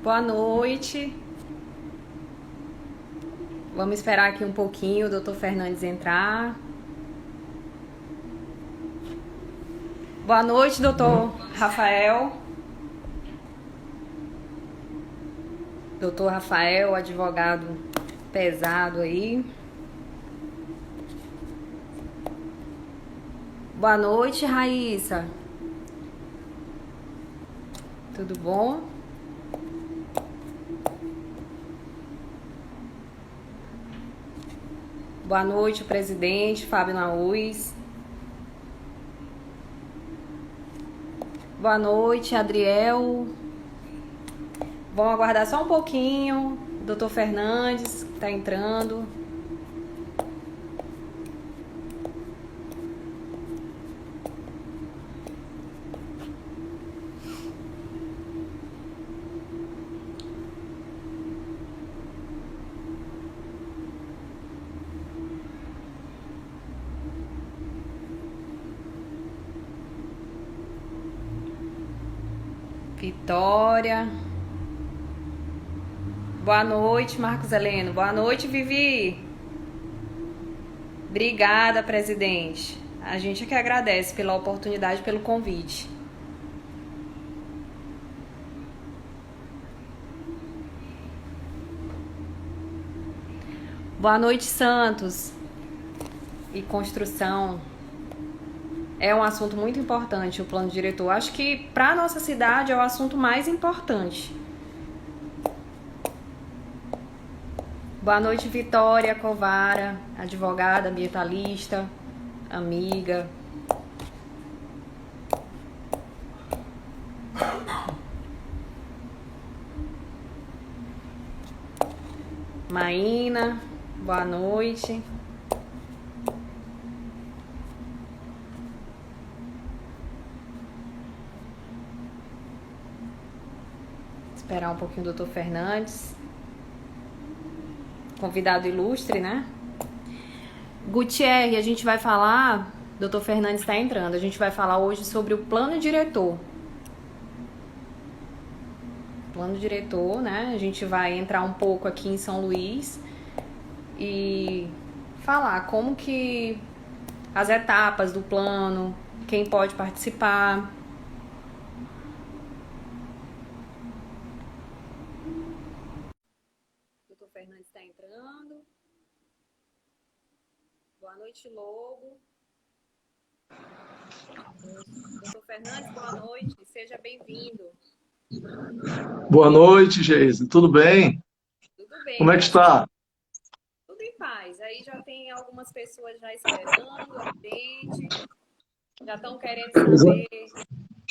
Boa noite. Vamos esperar aqui um pouquinho o doutor Fernandes entrar. Boa noite, doutor Rafael. Doutor Rafael, advogado pesado aí. Boa noite, Raíssa. Tudo bom? Boa noite, presidente Fábio Naús. Boa noite, Adriel. Vamos aguardar só um pouquinho. Doutor Fernandes está entrando. Vitória. Boa noite, Marcos Heleno. Boa noite, Vivi. Obrigada, presidente. A gente é que agradece pela oportunidade, pelo convite. Boa noite, Santos. E construção. É um assunto muito importante, o plano diretor. Acho que para a nossa cidade é o assunto mais importante. Boa noite, Vitória Covara, advogada, ambientalista, amiga. Maína, boa noite. Esperar um pouquinho o doutor Fernandes. Convidado ilustre, né? Gutierre, a gente vai falar... Doutor Fernandes está entrando. A gente vai falar hoje sobre o plano diretor. Plano diretor, né? A gente vai entrar um pouco aqui em São Luís e falar como que as etapas do plano, quem pode participar. Doutor Fernandes está entrando. Boa noite, Lobo. Doutor Fernandes, boa noite. Seja bem-vindo. Boa noite, Geise. Tudo bem? Tudo bem, Como é com que você? está? Tudo em paz. Aí já tem algumas pessoas já esperando a gente, já estão querendo Coisa, saber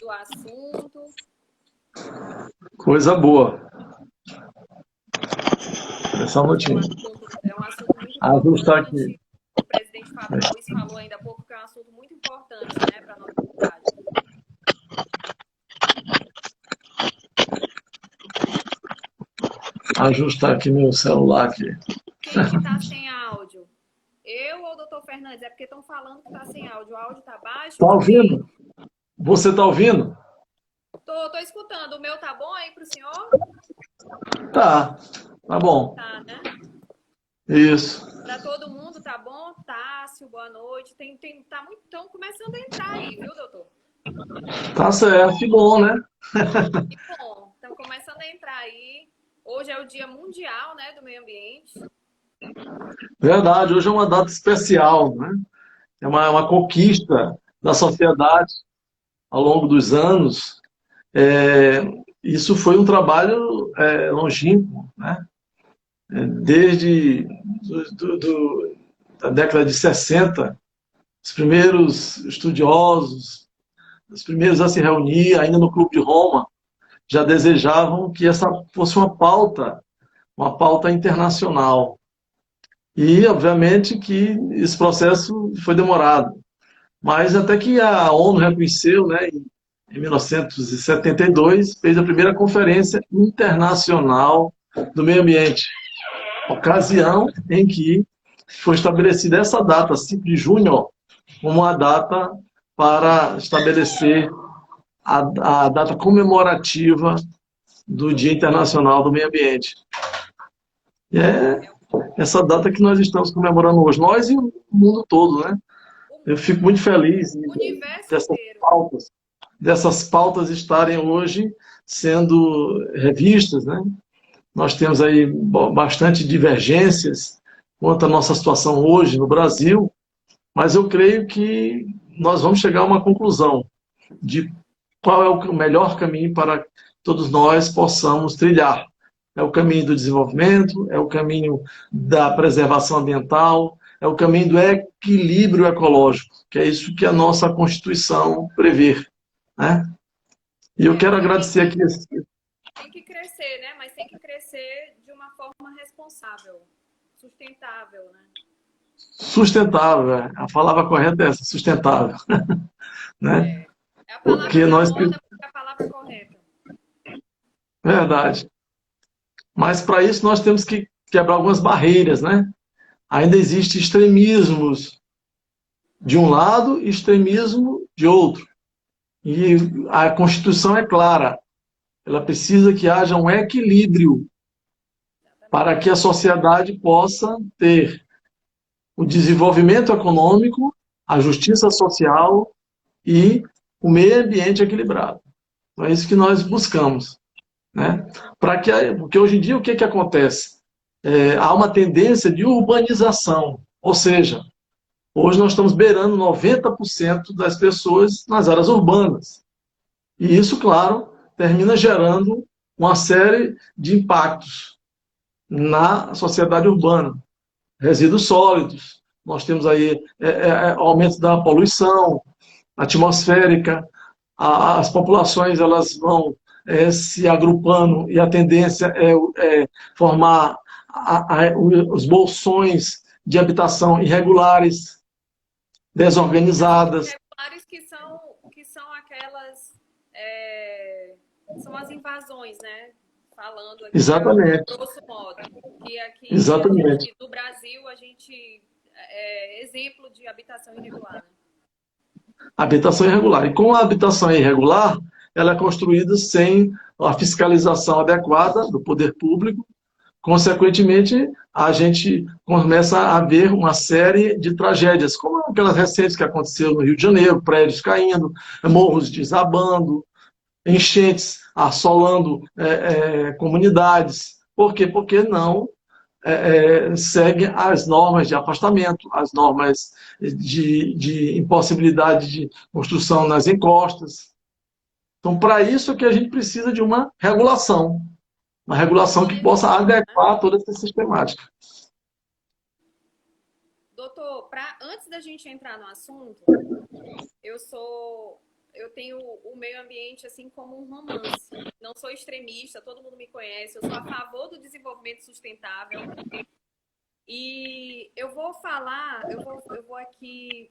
do assunto. coisa boa. Só um minutinho. É um assunto muito Ajustar aqui. importante. O presidente Fábio Naus falou ainda há pouco que é um assunto muito importante, né, para a nossa cidade. Ajustar aqui meu celular aqui. Quem que tá sem áudio? Eu ou o doutor Fernandes? É porque estão falando que tá sem áudio. O áudio tá baixo Tá de quem? ouvindo? Você tá ouvindo? Tô escutando. O meu tá bom aí pro senhor? Tá. Tá bom. Tá, né? Isso. Para todo mundo, tá bom? Tássio, boa noite. Tá muito, estão começando a entrar aí, viu, doutor? Tá certo. Que bom, né? Que bom, estão começando a entrar aí. Hoje é o Dia Mundial, né, do Meio Ambiente. Verdade. Hoje é uma data especial, né? É uma conquista da sociedade ao longo dos anos. É, isso foi um trabalho longínquo, né? Desde da década de 60, os primeiros estudiosos, os primeiros a se reunir, ainda no Clube de Roma, já desejavam que essa fosse uma pauta internacional. E, obviamente, que esse processo foi demorado. Mas até que a ONU reconheceu, né, em 1972, fez a primeira Conferência Internacional do Meio Ambiente, ocasião em que foi estabelecida essa data, 5 de junho, como uma data para estabelecer a data comemorativa do Dia Internacional do Meio Ambiente. E é essa data que nós estamos comemorando hoje, nós e o mundo todo, né? Eu fico muito feliz O universo dessas inteiro. dessas pautas estarem hoje sendo revistas, né? Nós temos aí bastante divergências quanto à nossa situação hoje no Brasil, mas eu creio que nós vamos chegar a uma conclusão de qual é o melhor caminho para que todos nós possamos trilhar. É o caminho do desenvolvimento, é o caminho da preservação ambiental, é o caminho do equilíbrio ecológico, que é isso que a nossa Constituição prevê, né? E eu quero agradecer aqui. Tem que crescer, né? Mas tem que crescer de uma forma responsável, sustentável, né? Sustentável, a palavra correta é essa, sustentável. Né? É a palavra porque nós porque é a palavra correta. Verdade. Mas para isso nós temos que quebrar algumas barreiras, né? Ainda existem extremismos de um lado e extremismo de outro. E a Constituição é clara. Ela precisa que haja um equilíbrio para que a sociedade possa ter o desenvolvimento econômico, a justiça social e o meio ambiente equilibrado. Então, é isso que nós buscamos. Né? Porque hoje em dia o que acontece? Há uma tendência de urbanização, ou seja, hoje nós estamos beirando 90% das pessoas nas áreas urbanas. E isso, claro, termina gerando uma série de impactos na sociedade urbana. Resíduos sólidos, nós temos aí aumento da poluição atmosférica, as populações elas vão se agrupando e a tendência é formar os bolsões de habitação irregulares, desorganizadas. Irregulares que são aquelas... são as invasões, né? Falando aqui, exatamente. grosso modo. Que aqui exatamente. No Brasil a gente é exemplo de habitação irregular. Né? Habitação irregular. E com a habitação irregular, ela é construída sem a fiscalização adequada do poder público. Consequentemente, a gente começa a ver uma série de tragédias, como aquelas recentes que aconteceu no Rio de Janeiro, prédios caindo, morros desabando, enchentes assolando comunidades. Por quê? Porque não seguem as normas de afastamento, as normas de impossibilidade de construção nas encostas. Então, para isso que a gente precisa de uma regulação que possa adequar toda essa sistemática. Doutor, antes da gente entrar no assunto, eu tenho o meio ambiente assim como um romance. Não sou extremista, todo mundo me conhece. Eu sou a favor do desenvolvimento sustentável. E eu vou aqui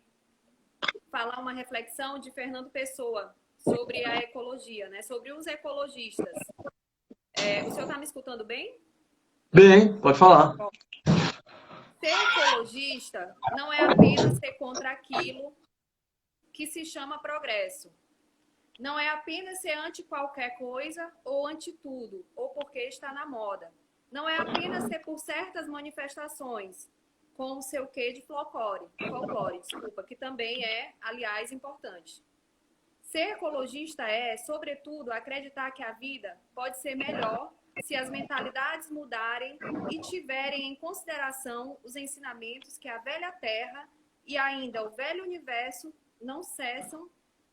falar uma reflexão de Fernando Pessoa sobre a ecologia, né? Sobre os ecologistas. O senhor está me escutando bem? Bem, pode falar. Bom, ser ecologista não é apenas ser contra aquilo que se chama progresso. Não é apenas ser anti qualquer coisa ou anti tudo, ou porque está na moda. Não é apenas ser por certas manifestações, como o seu quê de folclore, que também é, aliás, importante. Ser ecologista é, sobretudo, acreditar que a vida pode ser melhor se as mentalidades mudarem e tiverem em consideração os ensinamentos que a velha Terra e ainda o velho universo não cessam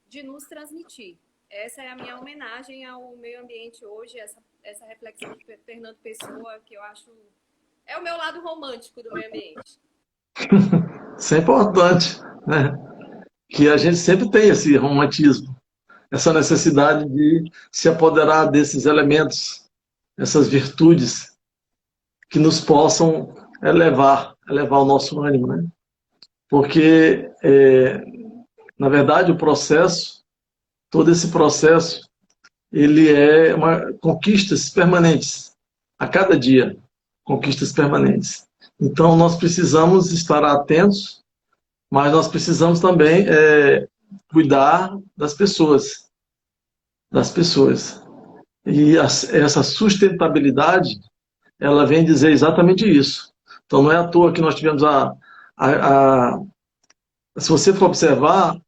de nos transmitir. Essa é a minha homenagem ao meio ambiente hoje, essa reflexão de Fernando Pessoa, que eu acho é o meu lado romântico do meio ambiente. Isso é importante, né? Que a gente sempre tem esse romantismo, essa necessidade de se apoderar desses elementos, essas virtudes que nos possam elevar o nosso ânimo, né? Porque, na verdade, todo esse processo, ele é conquistas permanentes, a cada dia, conquistas permanentes. Então, nós precisamos estar atentos, mas nós precisamos também cuidar das pessoas. E essa sustentabilidade, ela vem dizer exatamente isso. Então, não é à toa que nós tivemos se você for observar,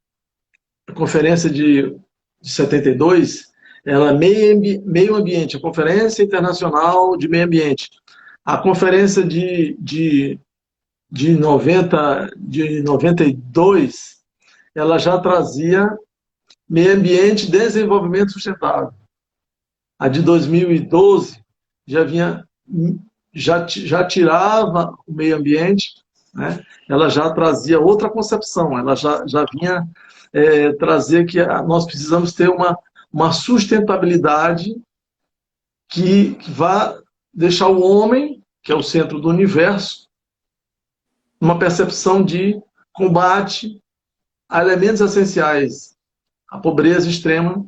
a conferência de 72, ela é meio ambiente, a Conferência Internacional de Meio Ambiente. A conferência de 92, ela já trazia meio ambiente e desenvolvimento sustentável. A de 2012 já vinha, já tirava o meio ambiente, né? Ela já trazia outra concepção, ela já vinha trazer que nós precisamos ter uma sustentabilidade que vá deixar o homem, que é o centro do universo, uma percepção de combate a elementos essenciais, a pobreza extrema,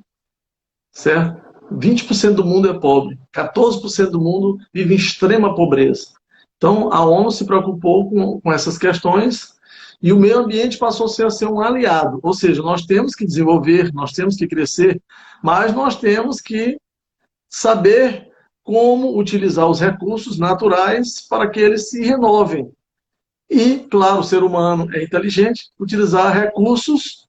certo? 20% do mundo é pobre, 14% do mundo vive em extrema pobreza. Então, a ONU se preocupou com essas questões e o meio ambiente passou a ser um aliado. Ou seja, nós temos que desenvolver, nós temos que crescer, mas nós temos que saber como utilizar os recursos naturais para que eles se renovem. E, claro, o ser humano é inteligente, utilizar recursos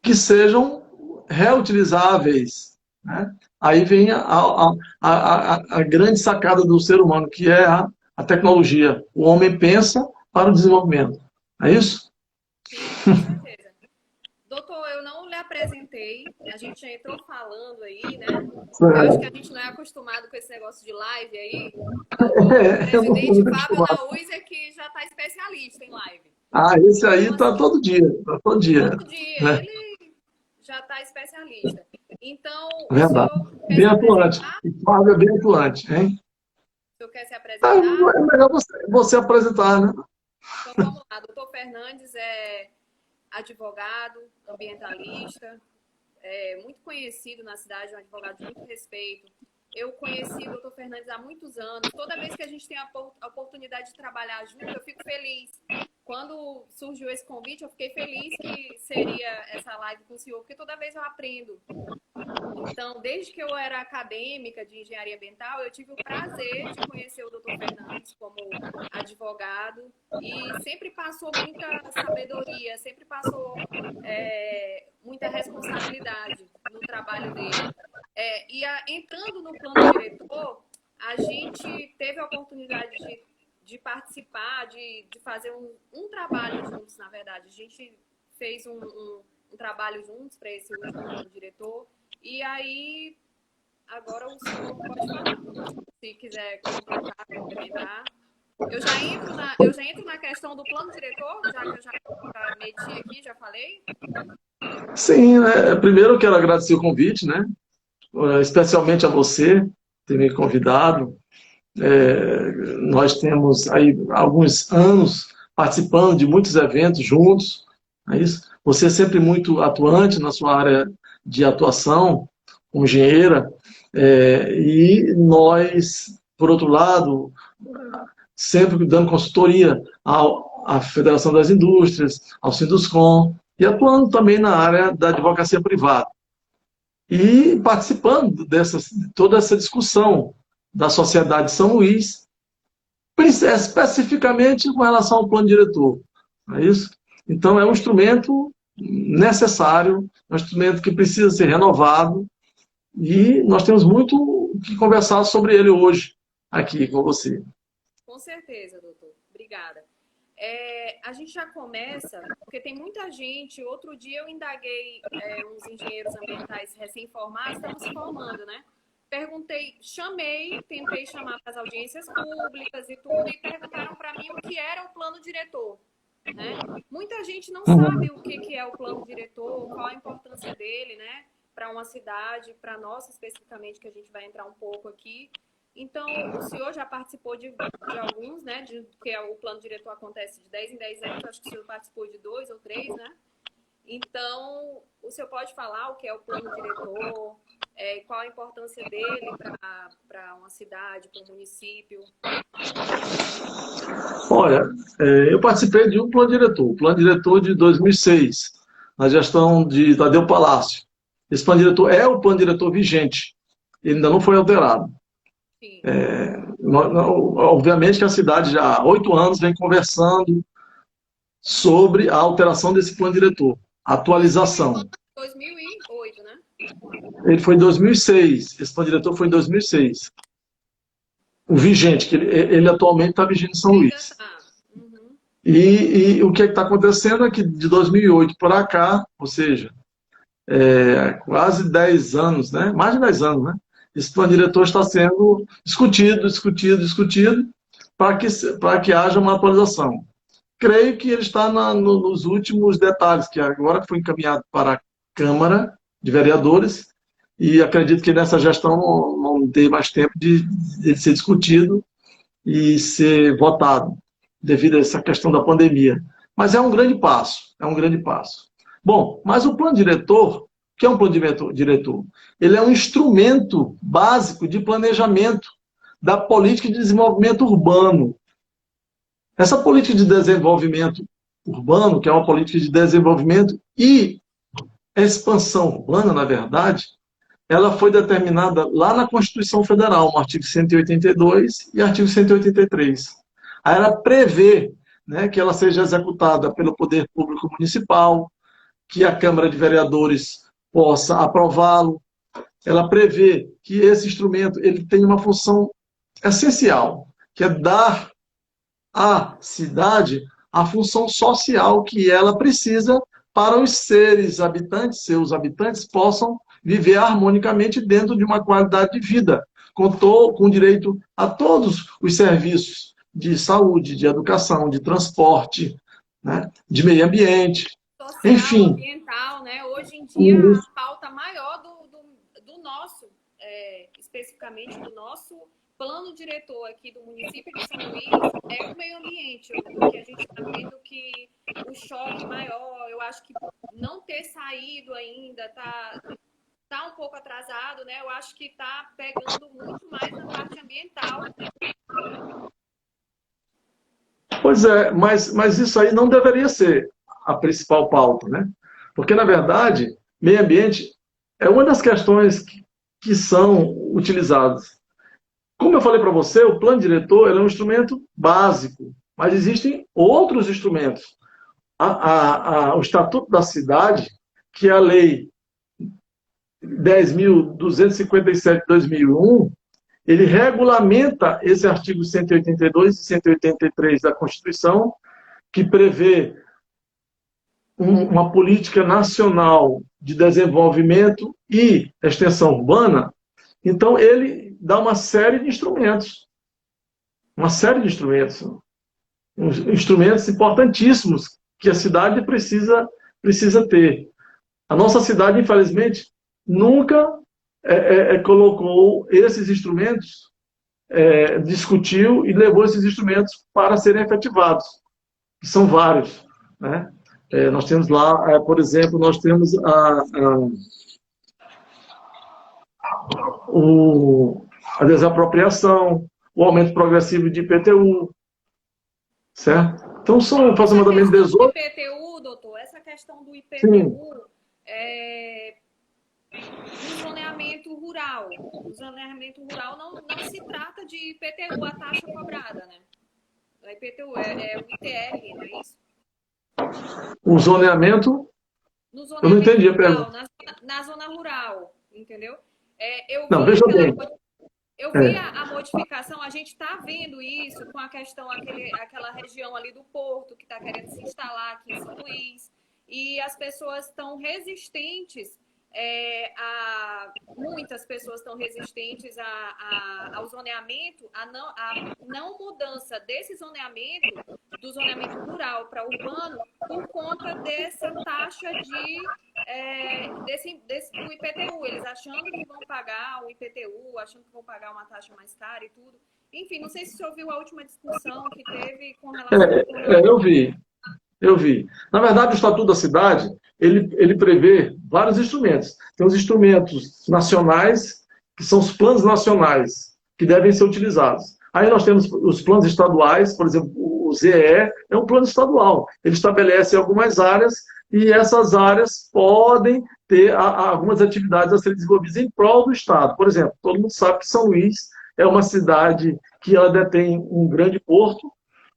que sejam reutilizáveis, né? Aí vem a grande sacada do ser humano, que é a tecnologia. O homem pensa para o desenvolvimento. É isso? Sim, com certeza. Doutor, eu não lhe apresentei, a gente já entrou falando aí, né? Eu acho que a gente não é acostumado com esse negócio de live aí. O presidente Fábio Araújo é que já está especialista em live. Ah, esse aí está então, todo dia. Tá todo dia. Todo dia, né? Ele já está especialista. Então, verdade. O senhor bem atuante. O Fábio é bem atuante, hein? O senhor quer se apresentar? É melhor você apresentar, né? Então, vamos lá. Doutor Fernandes é advogado, ambientalista, muito conhecido na cidade, um advogado de muito respeito. Eu conheci o doutor Fernandes há muitos anos. Toda vez que a gente tem a oportunidade de trabalhar junto, eu fico feliz. Quando surgiu esse convite, eu fiquei feliz que seria essa live com o senhor, porque toda vez eu aprendo. Então, desde que eu era acadêmica de engenharia ambiental, eu tive o prazer de conhecer o doutor Fernandes como advogado e sempre passou muita sabedoria, sempre passou muita responsabilidade no trabalho dele. Entrando no plano diretor, a gente teve a oportunidade de participar, de fazer um trabalho juntos, na verdade. A gente fez um trabalho juntos para esse último plano diretor. E aí, agora o senhor pode falar, se quiser completar, complementar. Eu já entro na questão do plano diretor, já que eu já meti aqui, já falei. Sim, primeiro eu quero agradecer o convite, né? Especialmente a você ter me convidado. Nós temos aí alguns anos participando de muitos eventos juntos, é isso? Você é sempre muito atuante na sua área de atuação como engenheira, e nós, por outro lado, sempre dando consultoria à Federação das Indústrias, ao Sinduscom, e atuando também na área da advocacia privada. E participando de toda essa discussão da Sociedade de São Luís, especificamente com relação ao plano diretor. Não é isso? Então, é um instrumento necessário, é um instrumento que precisa ser renovado, e nós temos muito o que conversar sobre ele hoje, aqui com você. Com certeza, doutor. Obrigada. A gente já começa, porque tem muita gente. Outro dia eu indaguei uns engenheiros ambientais recém-formados, estamos se formando, né? Tentei chamar para as audiências públicas e tudo, e perguntaram para mim o que era o plano diretor. Né? Muita gente não sabe o que é o plano diretor, qual a importância dele, né? Para uma cidade, para nós especificamente, que a gente vai entrar um pouco aqui. Então, o senhor já participou de alguns, né? Porque o plano diretor acontece de 10 em 10 anos, acho que o senhor participou de 2 ou 3, né? Então, o senhor pode falar o que é o plano diretor, qual a importância dele para uma cidade, para um município? Olha, eu participei de um plano diretor, o plano diretor de 2006, na gestão de Tadeu Palácio. Esse plano diretor é o plano diretor vigente. ele ainda não foi alterado. Sim. Obviamente que a cidade já há 8 anos vem conversando sobre a alteração desse plano diretor, a Isso foi em quando? atualização. 2008, né? Ele foi em 2006, esse plano diretor foi em 2006. O vigente, que ele atualmente está vigente em São Ainda Luís. tá. Uhum. E o que está acontecendo é que de 2008 para cá, ou seja, quase 10 anos, né? Mais de 10 anos, né? Esse plano diretor está sendo discutido, discutido, discutido, para que haja uma atualização. Creio que ele está nos últimos detalhes, que agora foi encaminhado para a Câmara de Vereadores, e acredito que nessa gestão não tem mais tempo de ser discutido e ser votado, devido a essa questão da pandemia. Mas é um grande passo, é um grande passo. Bom, mas o plano diretor, o que é um plano diretor? Ele é um instrumento básico de planejamento da política de desenvolvimento urbano. Essa política de desenvolvimento urbano, que é uma política de desenvolvimento e expansão urbana, na verdade, ela foi determinada lá na Constituição Federal, no artigo 182 e artigo 183. Aí ela prevê, né, que ela seja executada pelo Poder Público Municipal, que a Câmara de Vereadores possa aprová-lo. Ela prevê que esse instrumento ele tem uma função essencial, que é dar à cidade a função social que ela precisa para os seres habitantes, seus habitantes, possam viver harmonicamente dentro de uma qualidade de vida, com direito a todos os serviços de saúde, de educação, de transporte, né, de meio ambiente, Social, enfim. ambiental, né? Hoje em dia, a pauta maior do nosso, especificamente do nosso plano diretor aqui do município de São Luís é o meio ambiente, o que a gente está vendo que o choque maior, eu acho que não ter saído ainda, tá um pouco atrasado, né? Eu acho que está pegando muito mais na parte ambiental. Pois é, mas isso aí não deveria ser a principal pauta, né? Porque, na verdade, meio ambiente é uma das questões que são utilizadas. Como eu falei para você, o plano diretor é um instrumento básico, mas existem outros instrumentos. O Estatuto da Cidade, que é a Lei 10.257 de 2001, ele regulamenta esse artigo 182 e 183 da Constituição, que prevê uma política nacional de desenvolvimento e extensão urbana. Então, ele dá uma série de instrumentos. Uma série de instrumentos. Instrumentos importantíssimos que a cidade precisa ter. A nossa cidade, infelizmente, nunca colocou esses instrumentos, discutiu e levou esses instrumentos para serem efetivados, que são vários, né? Nós temos lá, por exemplo, nós temos a desapropriação, o aumento progressivo de IPTU, certo? Então, são aproximadamente 18... IPTU, doutor, essa questão do IPTU, Sim. No zoneamento rural. O zoneamento rural não se trata de IPTU, a taxa cobrada, né? O IPTU é o ITR, não é isso? O zoneamento? No zoneamento eu não entendi rural, a pergunta. na zona rural, entendeu? Veja bem. Eu vi a modificação, a gente está vendo isso com a questão, aquela região ali do Porto, que está querendo se instalar aqui em São Luís, e as pessoas estão resistentes, muitas pessoas estão resistentes ao zoneamento, a não mudança desse zoneamento, do zoneamento rural para urbano, por conta dessa taxa do IPTU, eles achando que vão pagar o IPTU, achando que vão pagar uma taxa mais cara e tudo. Enfim, não sei se você ouviu a última discussão que teve com relação Eu vi. Na verdade, o Estatuto da Cidade, ele prevê vários instrumentos. Tem os instrumentos nacionais, que são os planos nacionais, que devem ser utilizados. Aí nós temos os planos estaduais, por exemplo, o ZEE é um plano estadual. Ele estabelece algumas áreas e essas áreas podem ter algumas atividades a serem desenvolvidas em prol do Estado. Por exemplo, todo mundo sabe que São Luís é uma cidade que ela detém um grande porto,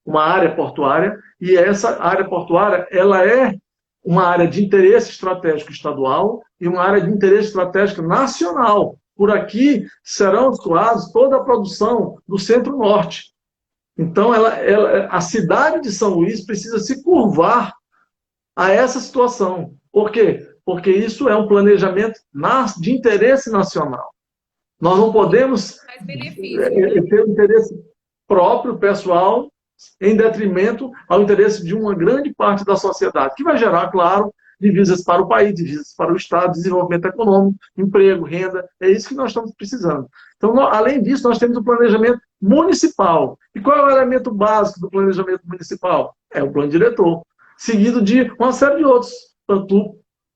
uma área portuária, e essa área portuária ela é uma área de interesse estratégico estadual e uma área de interesse estratégico nacional. Por aqui serão escoados toda a produção do Centro-Norte. Então, a cidade de São Luís precisa se curvar a essa situação. Por quê? Porque isso é um planejamento de interesse nacional. Nós não podemos ter um interesse próprio, pessoal, em detrimento ao interesse de uma grande parte da sociedade, que vai gerar, claro, divisas para o país, divisas para o Estado, desenvolvimento econômico, emprego, renda. É isso que nós estamos precisando. Então, além disso, nós temos o planejamento municipal. E qual é o elemento básico do planejamento municipal? É o plano diretor, seguido de uma série de outros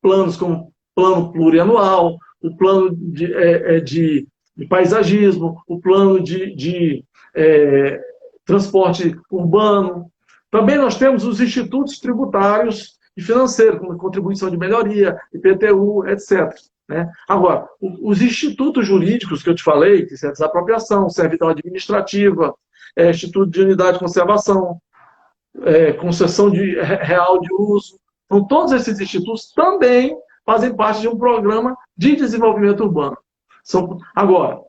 planos, como plano plurianual, o plano de paisagismo, o plano de transporte urbano. Também nós temos os institutos tributários e financeiros, como contribuição de melhoria, IPTU, etc. Né? Agora, os institutos jurídicos que eu te falei, que é desapropriação, servidão administrativa, Instituto de Unidade de Conservação, concessão real de uso, então todos esses institutos também fazem parte de um programa de desenvolvimento urbano. Agora,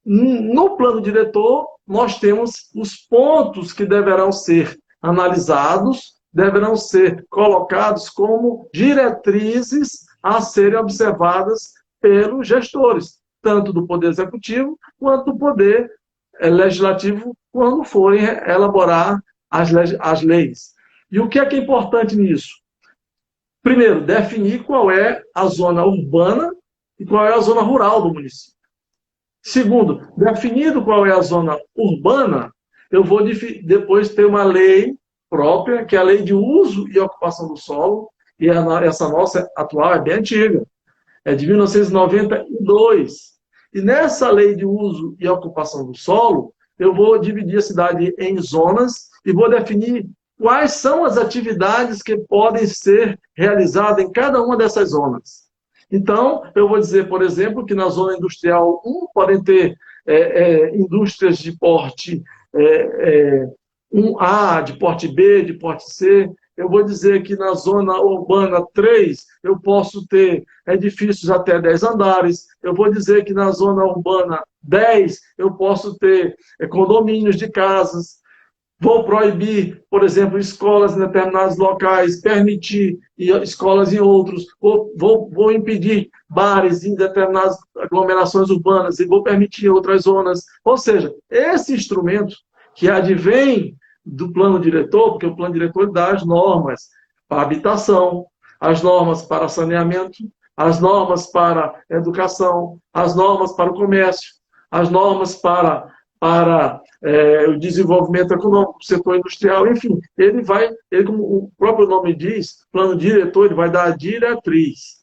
no plano diretor, nós temos os pontos que deverão ser analisados, deverão ser colocados como diretrizes a serem observadas pelos gestores, tanto do Poder Executivo quanto do Poder Legislativo, quando forem elaborar as leis. E o que é importante nisso? Primeiro, definir qual é a zona urbana e qual é a zona rural do município. Segundo, definido qual é a zona urbana, eu vou depois ter uma lei própria, que é a Lei de Uso e Ocupação do Solo, e essa nossa atual é bem antiga, é de 1992. E nessa Lei de Uso e Ocupação do Solo, eu vou dividir a cidade em zonas e vou definir quais são as atividades que podem ser realizadas em cada uma dessas zonas. Então, eu vou dizer, por exemplo, que na zona industrial 1 podem ter indústrias de porte 1A, de porte B, de porte C. Eu vou dizer que na zona urbana 3 eu posso ter edifícios até 10 andares. Eu vou dizer que na zona urbana 10 eu posso ter condomínios de casas. Vou proibir, por exemplo, escolas em determinados locais, permitir escolas em outros. Vou impedir bares em determinadas aglomerações urbanas e vou permitir outras zonas. Ou seja, esse instrumento que advém do plano diretor, porque o plano diretor dá as normas para habitação, as normas para saneamento, as normas para educação, as normas para o comércio, as normas para o desenvolvimento econômico, o setor industrial, enfim, ele, como o próprio nome diz, plano diretor, ele vai dar a diretriz.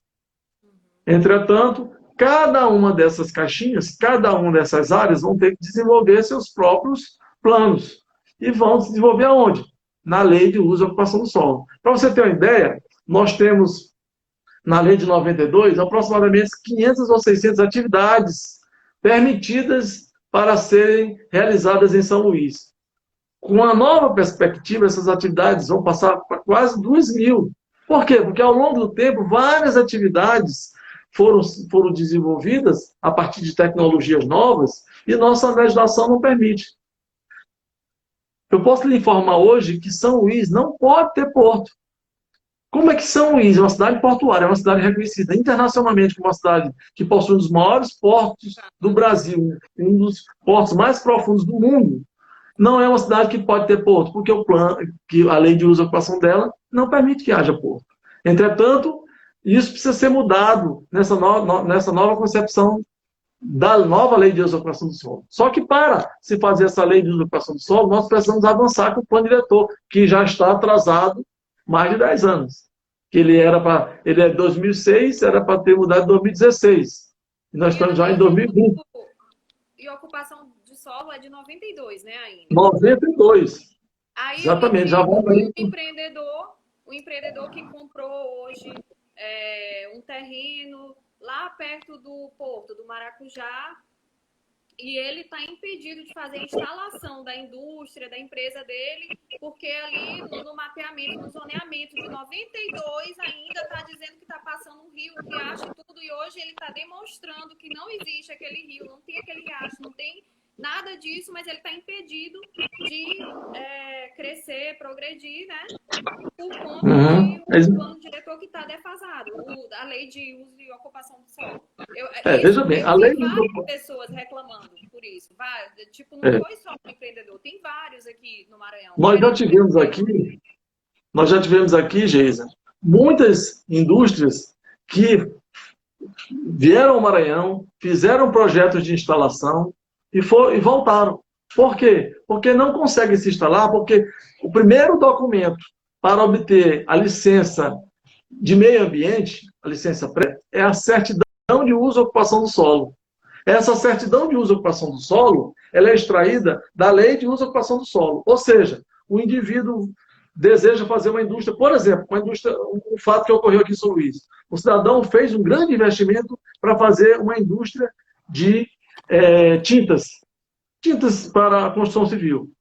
Entretanto, cada uma dessas caixinhas, cada uma dessas áreas vão ter que desenvolver seus próprios planos. E vão se desenvolver aonde? Na Lei de Uso e Ocupação do Solo. Para você ter uma ideia, nós temos, na Lei de 92, aproximadamente 500 ou 600 atividades permitidas para serem realizadas em São Luís. Com a nova perspectiva, essas atividades vão passar para quase 2.000. Por quê? Porque ao longo do tempo, várias atividades foram desenvolvidas a partir de tecnologias novas e nossa legislação não permite. Eu posso lhe informar hoje que São Luís não pode ter porto. Como é que São Luís é uma cidade portuária, é uma cidade reconhecida internacionalmente como uma cidade que possui um dos maiores portos do Brasil, um dos portos mais profundos do mundo, não é uma cidade que pode ter porto, porque que a lei de uso e ocupação dela não permite que haja porto. Entretanto, isso precisa ser mudado nessa nova concepção da nova lei de uso e ocupação do solo. Só que para se fazer essa lei de uso e ocupação do solo, nós precisamos avançar com o plano diretor, que já está atrasado mais de 10 anos. Que ele é 2006, era para ter mudado em 2016. E nós estamos já em 2020. E a ocupação de solo é de 92, né, ainda? 92. Aí, exatamente, já vamos aí. O empreendedor o empreendedor que comprou hoje um terreno lá perto do Porto do Maracujá, e ele está impedido de fazer a instalação da indústria, da empresa dele, porque ali no mapeamento, no zoneamento de 92, ainda está dizendo que está passando um rio, um riacho e tudo, e hoje ele está demonstrando que não existe aquele rio, não tem aquele riacho, não tem nada disso, mas ele está impedido de crescer, progredir, né? Por conta Uhum. de um plano diretor que está defasado, a lei de uso e ocupação do solo. Veja bem, Eu a vi lei várias pessoas reclamando por isso. Tipo, não é, foi só um empreendedor, tem vários aqui no Maranhão. nós já tivemos aqui, Geisa, muitas indústrias que vieram ao Maranhão, fizeram projetos de instalação e voltaram. Por quê? Porque não conseguem se instalar, porque o primeiro documento para obter a licença de meio ambiente, a licença pré, é a certidão de uso e ocupação do solo. Essa certidão de uso e ocupação do solo, ela é extraída da lei de uso e ocupação do solo. Ou seja, o indivíduo deseja fazer uma indústria, por exemplo, um fato que ocorreu aqui em São Luís. O cidadão fez um grande investimento para fazer uma indústria de tintas para a construção civil.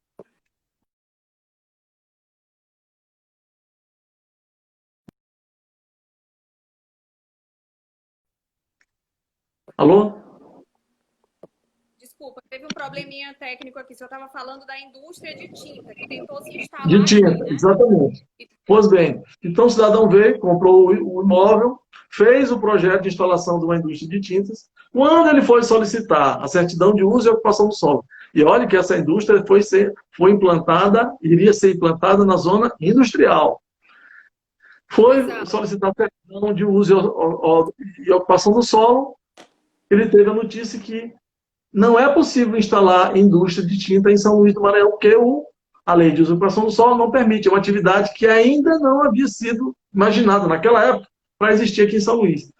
Alô? Desculpa, teve um probleminha técnico aqui. Se eu estava falando da indústria de tinta, que tentou se De instalar aqui, tinta, né? exatamente. Pois bem, então o cidadão veio, comprou o imóvel, fez o projeto de instalação de uma indústria de tintas. Quando ele foi solicitar a certidão de uso e ocupação do solo, e olha que essa indústria foi implantada, iria ser implantada na zona industrial. Foi solicitar a certidão de uso e ocupação do solo, ele teve a notícia que não é possível instalar indústria de tinta em São Luís do Maranhão, porque a lei de usurpação do solo não permite. É uma atividade que ainda não havia sido imaginada naquela época para existir aqui em São Luís.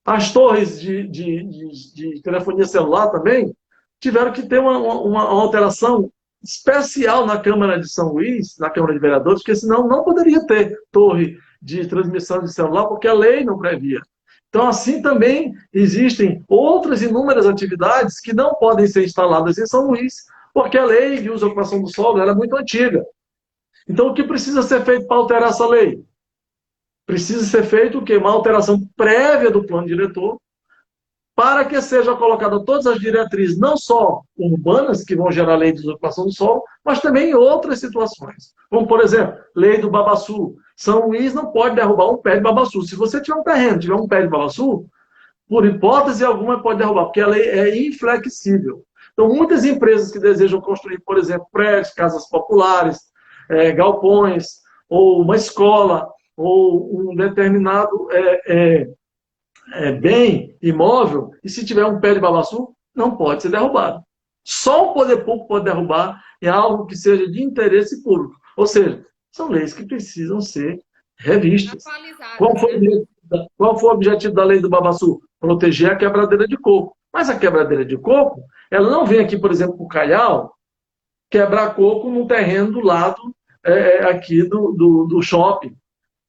As torres de telefonia celular também tiveram que ter uma alteração especial na Câmara de São Luís, na Câmara de Vereadores, porque senão não poderia ter torre de transmissão de celular, porque a lei não previa. Então, assim também existem outras inúmeras atividades que não podem ser instaladas em São Luís, porque a lei de uso e ocupação do solo era muito antiga. Então, o que precisa ser feito para alterar essa lei? Precisa ser feito o quê? Uma alteração prévia do plano diretor, para que sejam colocadas todas as diretrizes, não só urbanas, que vão gerar lei de usurpação do solo, mas também em outras situações. Como, por exemplo, lei do babaçu. São Luís não pode derrubar um pé de babaçu. Se você tiver um terreno, tiver um pé de babaçu, por hipótese alguma pode derrubar, porque a lei é inflexível. Então, muitas empresas que desejam construir, por exemplo, prédios, casas populares, galpões, ou uma escola, ou um determinado bem imóvel, e se tiver um pé de babaçu, não pode ser derrubado. Só o poder público pode derrubar em algo que seja de interesse público. Ou seja, são leis que precisam ser revistas. Qual foi o objetivo da lei do babaçu? Proteger a quebradeira de coco. Mas a quebradeira de coco, ela não vem aqui, por exemplo, para o Calhau, quebrar coco num terreno do lado aqui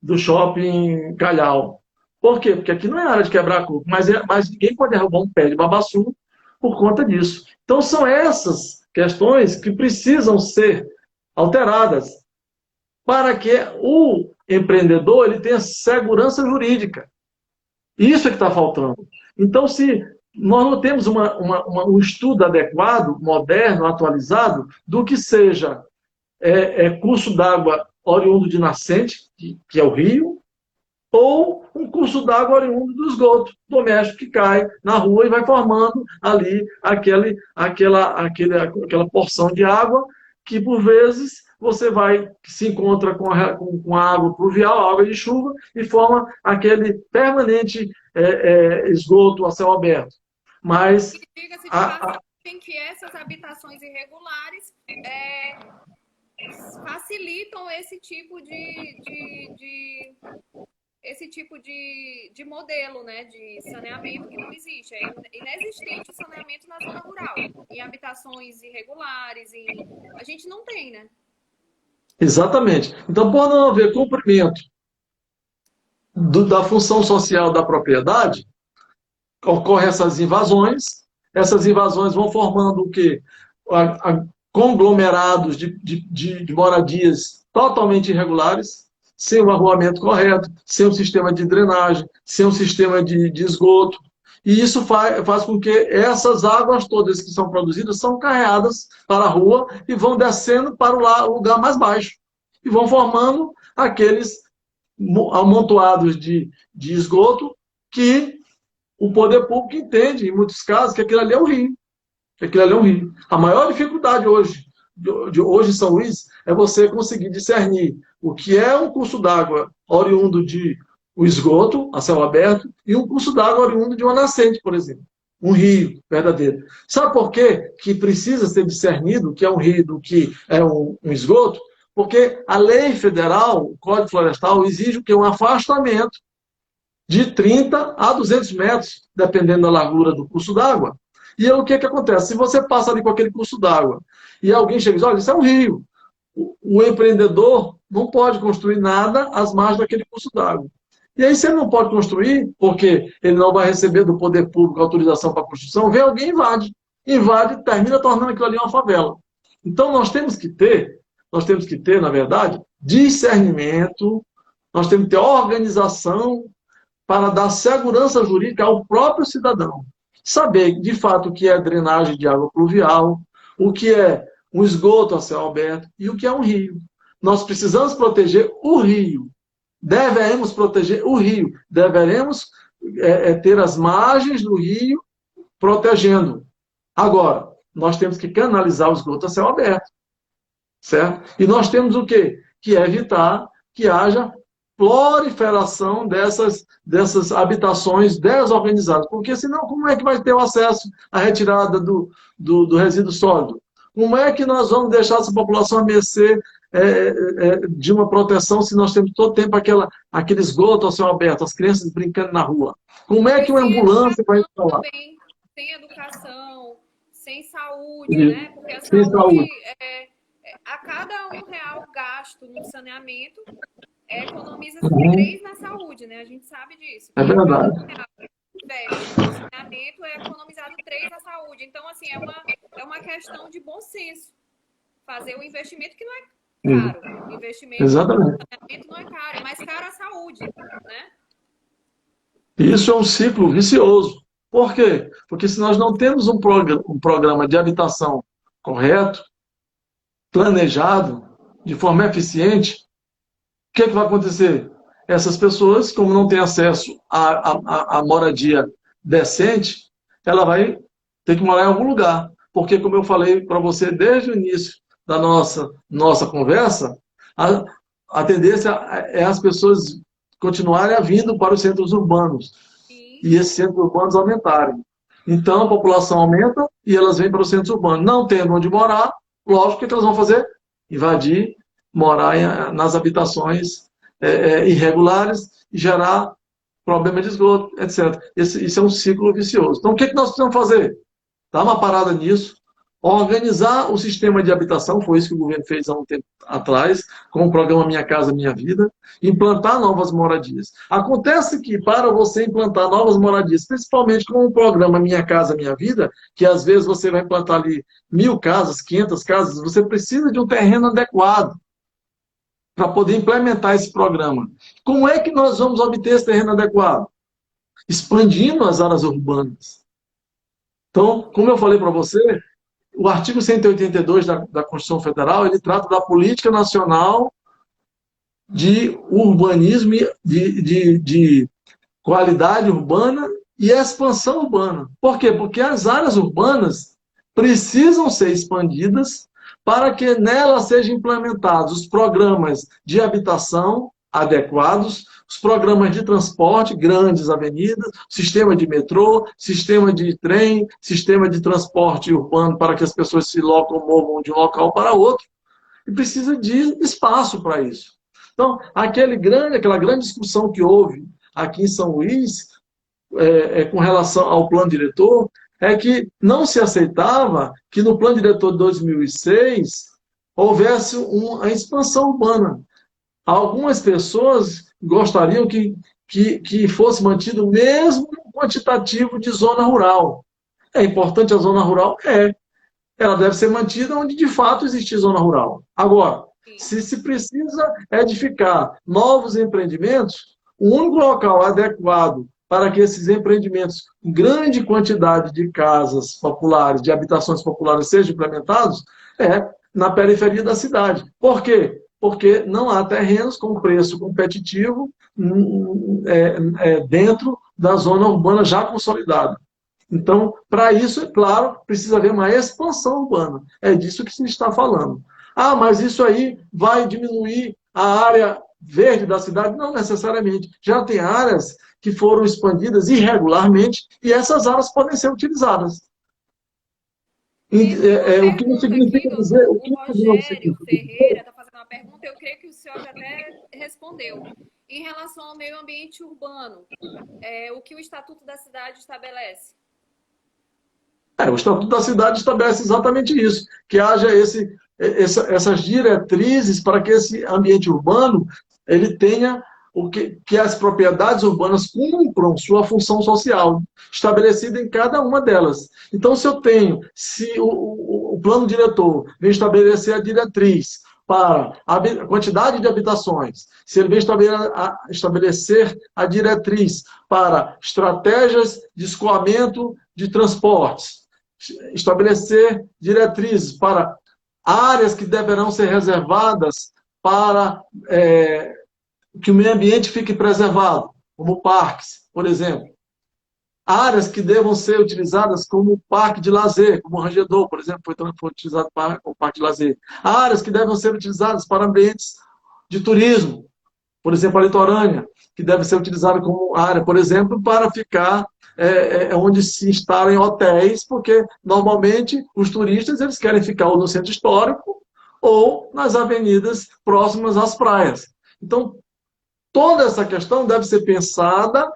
do shopping Calhau. Por quê? Porque aqui não é área de quebrar coco, mas ninguém pode derrubar um pé de babaçu por conta disso. Então, são essas questões que precisam ser alteradas para que o empreendedor ele tenha segurança jurídica. Isso é que está faltando. Então, se nós não temos um estudo adequado, moderno, atualizado, do que seja curso d'água oriundo de nascente, que é o rio, ou um curso d'água oriundo do esgoto doméstico que cai na rua e vai formando ali aquela porção de água que, por vezes, você se encontra com a água pluvial, a água de chuva, e forma aquele permanente esgoto a céu aberto. Mas... Diga-se de passagem que essas habitações irregulares facilitam esse tipo de modelo, né, de saneamento que não existe. É inexistente o saneamento na zona rural. Em habitações irregulares, a gente não tem, né? Exatamente. Então, por não haver cumprimento da função social da propriedade, ocorrem essas invasões vão formando o quê? Conglomerados de moradias totalmente irregulares, sem o arruamento correto, sem um sistema de drenagem, sem um sistema de esgoto. E isso faz com que essas águas todas que são produzidas são carreadas para a rua e vão descendo para o lugar mais baixo. E vão formando aqueles amontoados de esgoto que o poder público entende, em muitos casos, que aquilo ali é um rio. Que aquilo ali é um rio. A maior dificuldade hoje em São Luís é você conseguir discernir o que é um curso d'água oriundo de o esgoto, a céu aberto, e um curso d'água oriundo de uma nascente, por exemplo. Um rio verdadeiro. Sabe por quê que precisa ser discernido o que é um rio do que é um esgoto? Porque a lei federal, o Código Florestal, exige o quê? Um afastamento de 30 a 200 metros, dependendo da largura do curso d'água. E aí, o que acontece? Se você passa ali com aquele curso d'água e alguém chega e diz, olha, isso é um rio. O empreendedor não pode construir nada às margens daquele curso d'água. E aí, se ele não pode construir, porque ele não vai receber do poder público autorização para construção, vem alguém e invade. Invade, termina tornando aquilo ali uma favela. Então, nós temos que ter, na verdade, discernimento, nós temos que ter organização para dar segurança jurídica ao próprio cidadão. Saber, de fato, o que é drenagem de água pluvial, o que é um esgoto a céu aberto e o que é um rio. Nós precisamos proteger o rio. Devemos proteger o rio. Deveremos ter as margens do rio protegendo. Agora, nós temos que canalizar o esgoto a céu aberto. Certo? E nós temos o quê? Que é evitar que haja proliferação dessas habitações desorganizadas. Porque senão, como é que vai ter o acesso à retirada do resíduo sólido? Como é que nós vamos deixar essa população a mercê de uma proteção se nós temos todo tempo aquele esgoto ao céu aberto, as crianças brincando na rua? Como é que uma ambulância vai instalar? Sem educação, sem saúde, né? Porque a sem saúde. A cada R$ 1 gasto no saneamento, economiza-se 3 na saúde, né? A gente sabe disso. É verdade. Cada R$ 1 no saneamento é economizado 3 na saúde. Então, assim, é uma questão de bom senso. Fazer o investimento que não é caro. O investimento no saneamento não é caro, é mais caro a saúde, né? Isso é um ciclo vicioso. Por quê? Porque se nós não temos um programa de habitação correto, planejado, de forma eficiente, o que vai acontecer? Essas pessoas, como não têm acesso à moradia decente, ela vai ter que morar em algum lugar. Porque, como eu falei para você desde o início da nossa conversa, a tendência é as pessoas continuarem vindo para os centros urbanos. Sim. E esses centros urbanos aumentarem. Então, a população aumenta e elas vêm para os centros urbanos. Não tendo onde morar, lógico, o que elas vão fazer? Invadir, morar nas habitações irregulares e gerar problema de esgoto, etc. Isso é um ciclo vicioso. Então, o que nós precisamos fazer? Dar uma parada nisso, organizar o sistema de habitação, foi isso que o governo fez há um tempo atrás, com o programa Minha Casa Minha Vida, implantar novas moradias. Acontece que, para você implantar novas moradias, principalmente com o programa Minha Casa Minha Vida, que às vezes você vai implantar ali 1.000 casas, 500 casas, você precisa de um terreno adequado para poder implementar esse programa. Como é que nós vamos obter esse terreno adequado? Expandindo as áreas urbanas. Então, como eu falei para você, o artigo 182 da Constituição Federal, ele trata da política nacional de urbanismo, de qualidade urbana e expansão urbana. Por quê? Porque as áreas urbanas precisam ser expandidas para que nelas sejam implementados os programas de habitação adequados, os programas de transporte, grandes avenidas, sistema de metrô, sistema de trem, sistema de transporte urbano para que as pessoas se locomovam de um local para outro. E precisa de espaço para isso. Então, aquela grande discussão que houve aqui em São Luís, com relação ao plano diretor, é que não se aceitava que no plano diretor de 2006 houvesse uma expansão urbana. Algumas pessoas gostariam que que fosse mantido o mesmo quantitativo de zona rural. É importante a zona rural? É. Ela deve ser mantida onde de fato existe zona rural. Agora, se precisa edificar novos empreendimentos, o único local adequado para que esses empreendimentos, em grande quantidade de casas populares, de habitações populares sejam implementados, é na periferia da cidade. Por quê? Porque não há terrenos com preço competitivo dentro da zona urbana já consolidada. Então, para isso, é claro, precisa haver uma expansão urbana. É disso que se está falando. Ah, mas isso aí vai diminuir a área verde da cidade? Não necessariamente. Já tem áreas que foram expandidas irregularmente e essas áreas podem ser utilizadas. O que não significa aqui, dizer... O o que não Rogério significa Ferreira dizer... está fazendo uma pergunta, eu creio que o senhor já até respondeu. Em relação ao meio ambiente urbano, o que o Estatuto da Cidade estabelece? O Estatuto da Cidade estabelece exatamente isso, que haja essas diretrizes para que esse ambiente urbano ele tenha que as propriedades urbanas cumpram sua função social, estabelecida em cada uma delas. Então, se o plano diretor vem estabelecer a diretriz para a quantidade de habitações, se ele vem estabelecer a diretriz para estratégias de escoamento de transportes, estabelecer diretrizes para áreas que deverão ser reservadas para que o meio ambiente fique preservado, como parques, por exemplo. Áreas que devam ser utilizadas como parque de lazer, como o Rangedor, por exemplo, foi utilizado para o parque de lazer. Áreas que devem ser utilizadas para ambientes de turismo, por exemplo, a litorânea, que deve ser utilizada como área, por exemplo, para ficar onde se instalam hotéis, porque normalmente os turistas eles querem ficar ou no centro histórico ou nas avenidas próximas às praias. Então, toda essa questão deve ser pensada,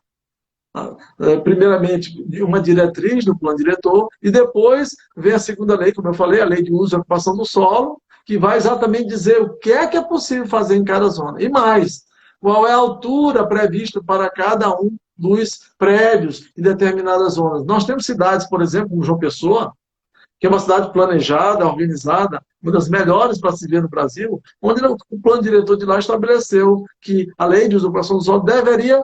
primeiramente, de uma diretriz do plano diretor, e depois vem a segunda lei, como eu falei, a lei de uso e ocupação do solo, que vai exatamente dizer o que é possível fazer em cada zona. E mais, qual é a altura prevista para cada um dos prédios em determinadas zonas. Nós temos cidades, por exemplo, como João Pessoa, que é uma cidade planejada, organizada, uma das melhores para se ver no Brasil, onde o plano diretor de lá estabeleceu que a lei de usurpação do solo deveria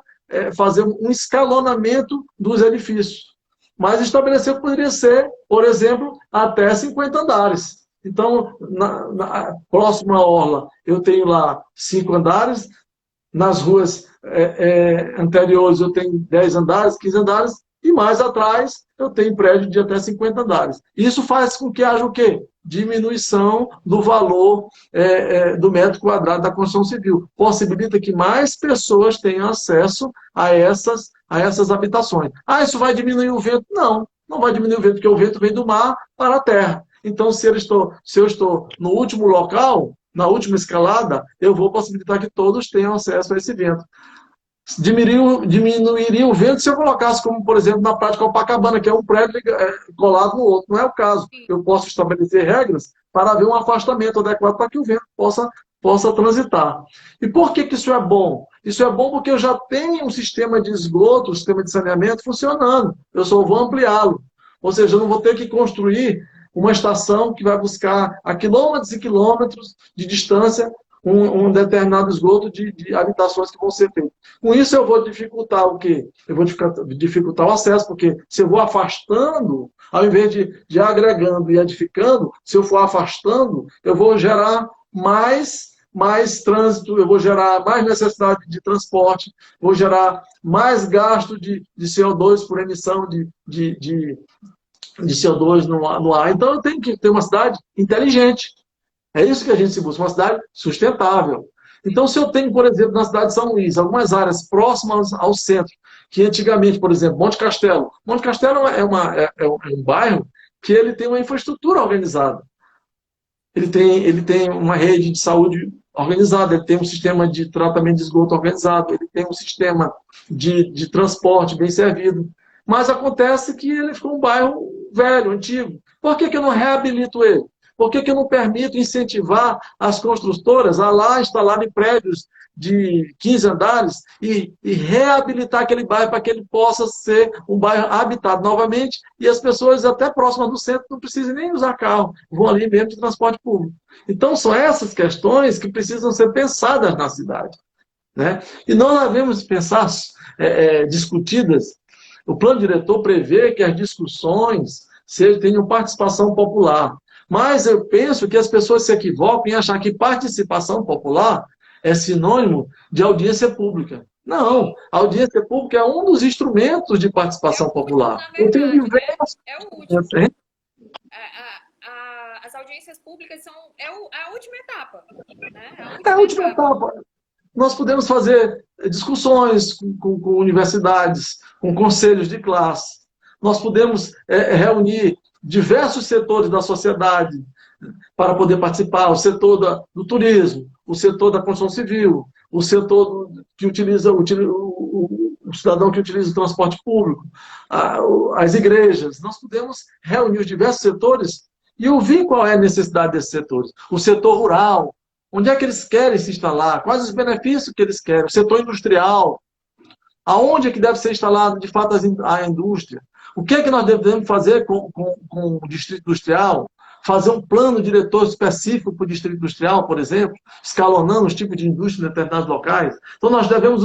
fazer um escalonamento dos edifícios. Mas estabeleceu que poderia ser, por exemplo, até 50 andares. Então, na próxima orla, eu tenho lá 5 andares, nas ruas anteriores eu tenho 10 andares, 15 andares, e mais atrás eu tenho prédio de até 50 andares. Isso faz com que haja o quê? Diminuição do valor do metro quadrado da construção civil. Possibilita que mais pessoas tenham acesso a essas habitações. Ah, isso vai diminuir o vento? Não, não vai diminuir o vento, porque o vento vem do mar para a terra. Então, se eu estou no último local, na última escalada, eu vou possibilitar que todos tenham acesso a esse vento. Diminuiria o vento se eu colocasse, como, por exemplo, na prática Copacabana, que é um prédio colado no outro. Não é o caso. Eu posso estabelecer regras para haver um afastamento adequado para que o vento possa transitar. E por que isso é bom? Isso é bom porque eu já tenho um sistema de esgoto, um sistema de saneamento funcionando. Eu só vou ampliá-lo. Ou seja, eu não vou ter que construir uma estação que vai buscar a quilômetros e quilômetros de distância um determinado esgoto de habitações que vão ser feitas. Com isso, eu vou dificultar o quê? Eu vou dificultar o acesso, porque se eu vou afastando, ao invés de agregando e edificando, se eu for afastando, eu vou gerar mais trânsito, eu vou gerar mais necessidade de transporte, vou gerar mais gasto de CO2 por emissão de CO2 no ar. Então, eu tenho que ter uma cidade inteligente. É isso que a gente se busca, uma cidade sustentável. Então, se eu tenho, por exemplo, na cidade de São Luís, algumas áreas próximas ao centro, que antigamente, por exemplo, Monte Castelo. Monte Castelo é um bairro que ele tem uma infraestrutura organizada. Ele tem uma rede de saúde organizada, ele tem um sistema de tratamento de esgoto organizado, ele tem um sistema de transporte bem servido. Mas acontece que ele ficou um bairro velho, antigo. Por que eu não reabilito ele? Por que eu não permito incentivar as construtoras a lá instalarem prédios de 15 andares e reabilitar aquele bairro para que ele possa ser um bairro habitado novamente e as pessoas até próximas do centro não precisem nem usar carro, vão ali mesmo de transporte público. Então, são essas questões que precisam ser pensadas na cidade. Né? E não devemos pensar discutidas. O plano diretor prevê que as discussões tenham participação popular. Mas eu penso que as pessoas se equivocam em achar que participação popular é sinônimo de audiência pública. Não, a audiência pública é um dos instrumentos de participação popular. Na verdade, né? É o último. Assim, As audiências públicas são a última etapa. Né? a última etapa. Nós podemos fazer discussões com universidades, com conselhos de classe. Nós podemos reunir diversos setores da sociedade para poder participar. O setor do turismo, o setor da construção civil, o setor que utiliza o cidadão que utiliza o transporte público, as igrejas. Nós podemos reunir os diversos setores e ouvir qual é a necessidade desses setores. O setor rural, onde é que eles querem se instalar? Quais os benefícios que eles querem? O setor industrial. Aonde é que deve ser instalado, de fato, a indústria? O que é que nós devemos fazer com o distrito industrial? Fazer um plano diretor específico para o distrito industrial, por exemplo, escalonando os tipos de indústria em determinados locais. Então, nós devemos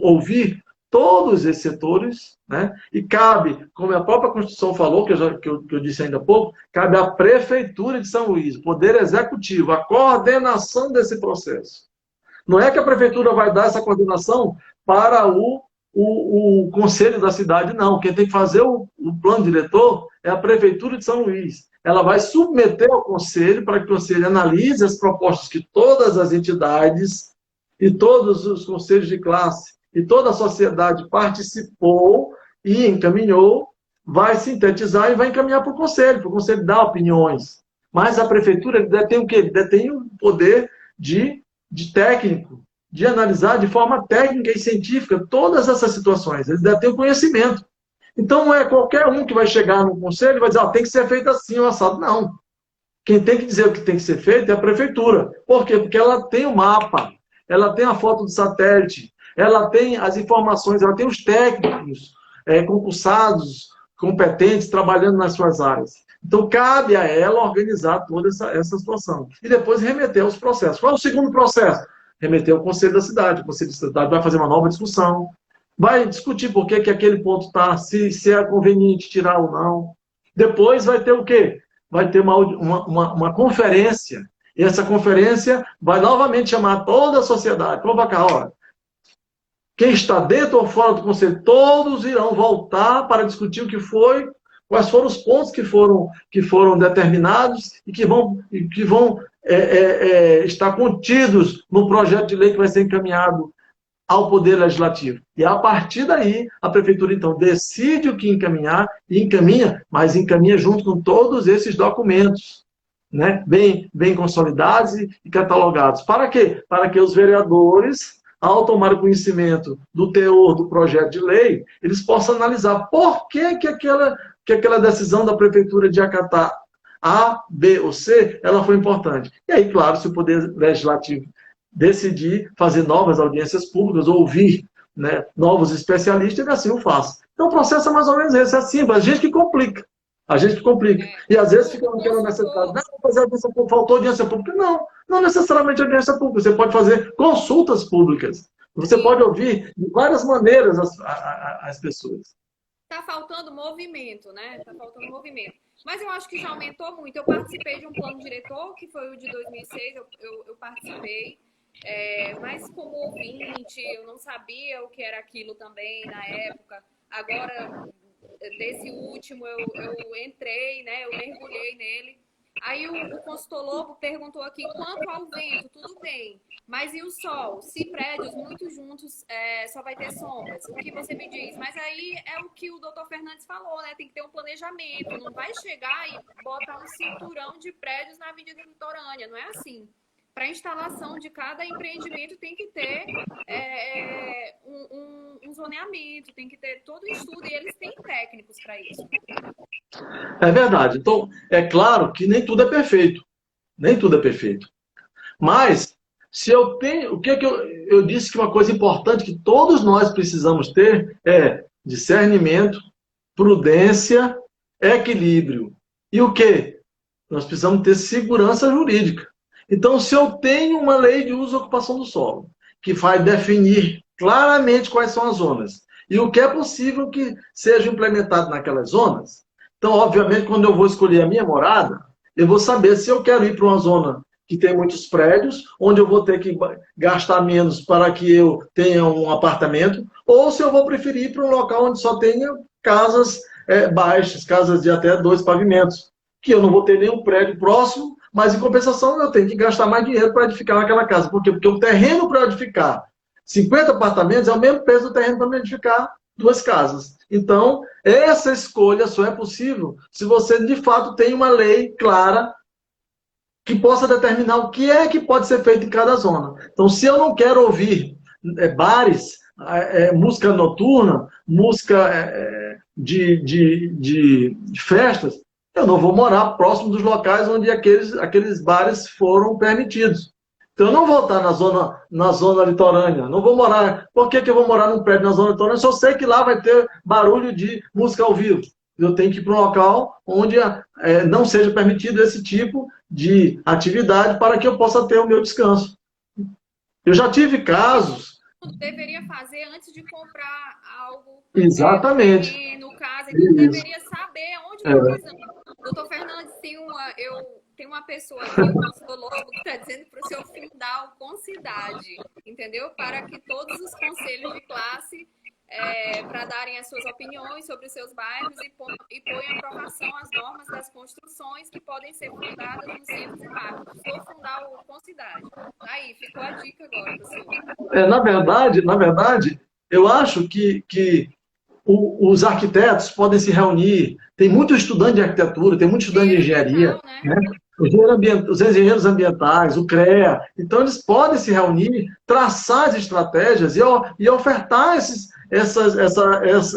ouvir todos esses setores, né? E cabe, como a própria Constituição falou, que eu disse ainda há pouco, cabe à Prefeitura de São Luís, Poder Executivo, a coordenação desse processo. Não é que a Prefeitura vai dar essa coordenação para o Conselho da cidade, não. Quem tem que fazer o plano diretor é a Prefeitura de São Luís. Ela vai submeter ao Conselho para que o Conselho analise as propostas que todas as entidades e todos os conselhos de classe e toda a sociedade participou e encaminhou, vai sintetizar e vai encaminhar para o Conselho dar opiniões. Mas a Prefeitura detém o quê? Ele detém o poder de técnico, de analisar de forma técnica e científica todas essas situações. Eles detêm o conhecimento. Então, não é qualquer um que vai chegar no Conselho e vai dizer, tem que ser feito assim, ou assado. Não. Quem tem que dizer o que tem que ser feito é a Prefeitura. Por quê? Porque ela tem o mapa, ela tem a foto do satélite, ela tem as informações, ela tem os técnicos concursados, competentes, trabalhando nas suas áreas. Então, cabe a ela organizar toda essa situação. E depois remeter aos processos. Qual é o segundo processo? Remeter ao Conselho da Cidade. O Conselho da Cidade vai fazer uma nova discussão, vai discutir por que aquele ponto está, se é conveniente tirar ou não. Depois vai ter o quê? Vai ter uma conferência. E essa conferência vai novamente chamar toda a sociedade. Convocar, olha, quem está dentro ou fora do Conselho, todos irão voltar para discutir o que foi, quais foram os pontos que foram determinados e que vão estar contidos no projeto de lei que vai ser encaminhado ao Poder Legislativo. E a partir daí, a Prefeitura, então, decide o que encaminhar e encaminha, mas encaminha junto com todos esses documentos, né, bem consolidados e catalogados. Para quê? Para que os vereadores, ao tomar conhecimento do teor do projeto de lei, eles possam analisar por que aquela decisão da Prefeitura de acatar A, B ou C, ela foi importante. E aí, claro, se o Poder Legislativo decidir fazer novas audiências públicas, ouvir, né, novos especialistas, ele assim o faz. Então, o processo é mais ou menos esse, é simples, a gente que complica. A gente que complica. E às vezes fica naquela necessidade, não, fazer audiência pública, faltou audiência pública. Não necessariamente audiência pública, você pode fazer consultas públicas. Você pode ouvir de várias maneiras as pessoas. Está faltando movimento, né? Está faltando movimento. Mas eu acho que já aumentou muito. Eu participei de um plano diretor, que foi o de 2006, eu participei. Mas como ouvinte, eu não sabia o que era aquilo também na época. Agora, desse último, eu entrei, né? Eu mergulhei nele. Aí o consultor Lobo perguntou aqui, quanto ao vento, tudo bem, mas e o sol? Se prédios muito juntos, só vai ter sombras. O que você me diz? Mas aí é o que o doutor Fernandes falou, né? Tem que ter um planejamento, não vai chegar e botar um cinturão de prédios na Avenida Litorânea, não é assim. para a instalação de cada empreendimento tem que ter um zoneamento, tem que ter todo o estudo, e eles têm técnicos para isso. É verdade. Então, é claro que nem tudo é perfeito. Nem tudo é perfeito. Mas, se eu tenho. O que é que eu disse que uma coisa importante que todos nós precisamos ter é discernimento, prudência, equilíbrio. E o quê? Nós precisamos ter segurança jurídica. Então, se eu tenho uma lei de uso e ocupação do solo, que vai definir claramente quais são as zonas e o que é possível que seja implementado naquelas zonas, então, obviamente, quando eu vou escolher a minha morada, eu vou saber se eu quero ir para uma zona que tem muitos prédios, onde eu vou ter que gastar menos para que eu tenha um apartamento, ou se eu vou preferir ir para um local onde só tenha casas baixas, casas de até 2 pavimentos, que eu não vou ter nenhum prédio próximo, mas em compensação eu tenho que gastar mais dinheiro para edificar aquela casa. Por quê? Porque o terreno para edificar 50 apartamentos é o mesmo peso do terreno para edificar 2 casas. Então, essa escolha só é possível se você, de fato, tem uma lei clara que possa determinar o que é que pode ser feito em cada zona. Então, se eu não quero ouvir bares, música noturna, música de festas, eu não vou morar próximo dos locais onde aqueles bares foram permitidos. Então, eu não vou estar na zona litorânea. Não vou morar. Por que eu vou morar num prédio na zona litorânea se eu sei que lá vai ter barulho de música ao vivo? Eu tenho que ir para um local onde não seja permitido esse tipo de atividade para que eu possa ter o meu descanso. Eu já tive casos. Deveria fazer antes de comprar algo. Exatamente. No caso, ele deveria saber onde está pisando. Doutor Fernandes, tem uma pessoa aqui, um psicólogo, que está dizendo para o senhor fundar o Concidade, entendeu? Para que todos os conselhos de classe para darem as suas opiniões sobre os seus bairros e ponham em aprovação as normas das construções que podem ser fundadas nos centros e bairros. Vou fundar o Concidade. Aí, ficou a dica agora para o senhor. Na verdade, eu acho que os arquitetos podem se reunir. Tem muito estudante de arquitetura, tem muito estudante de engenharia, né? Os engenheiros ambientais, o CREA. Então, eles podem se reunir, traçar as estratégias e ofertar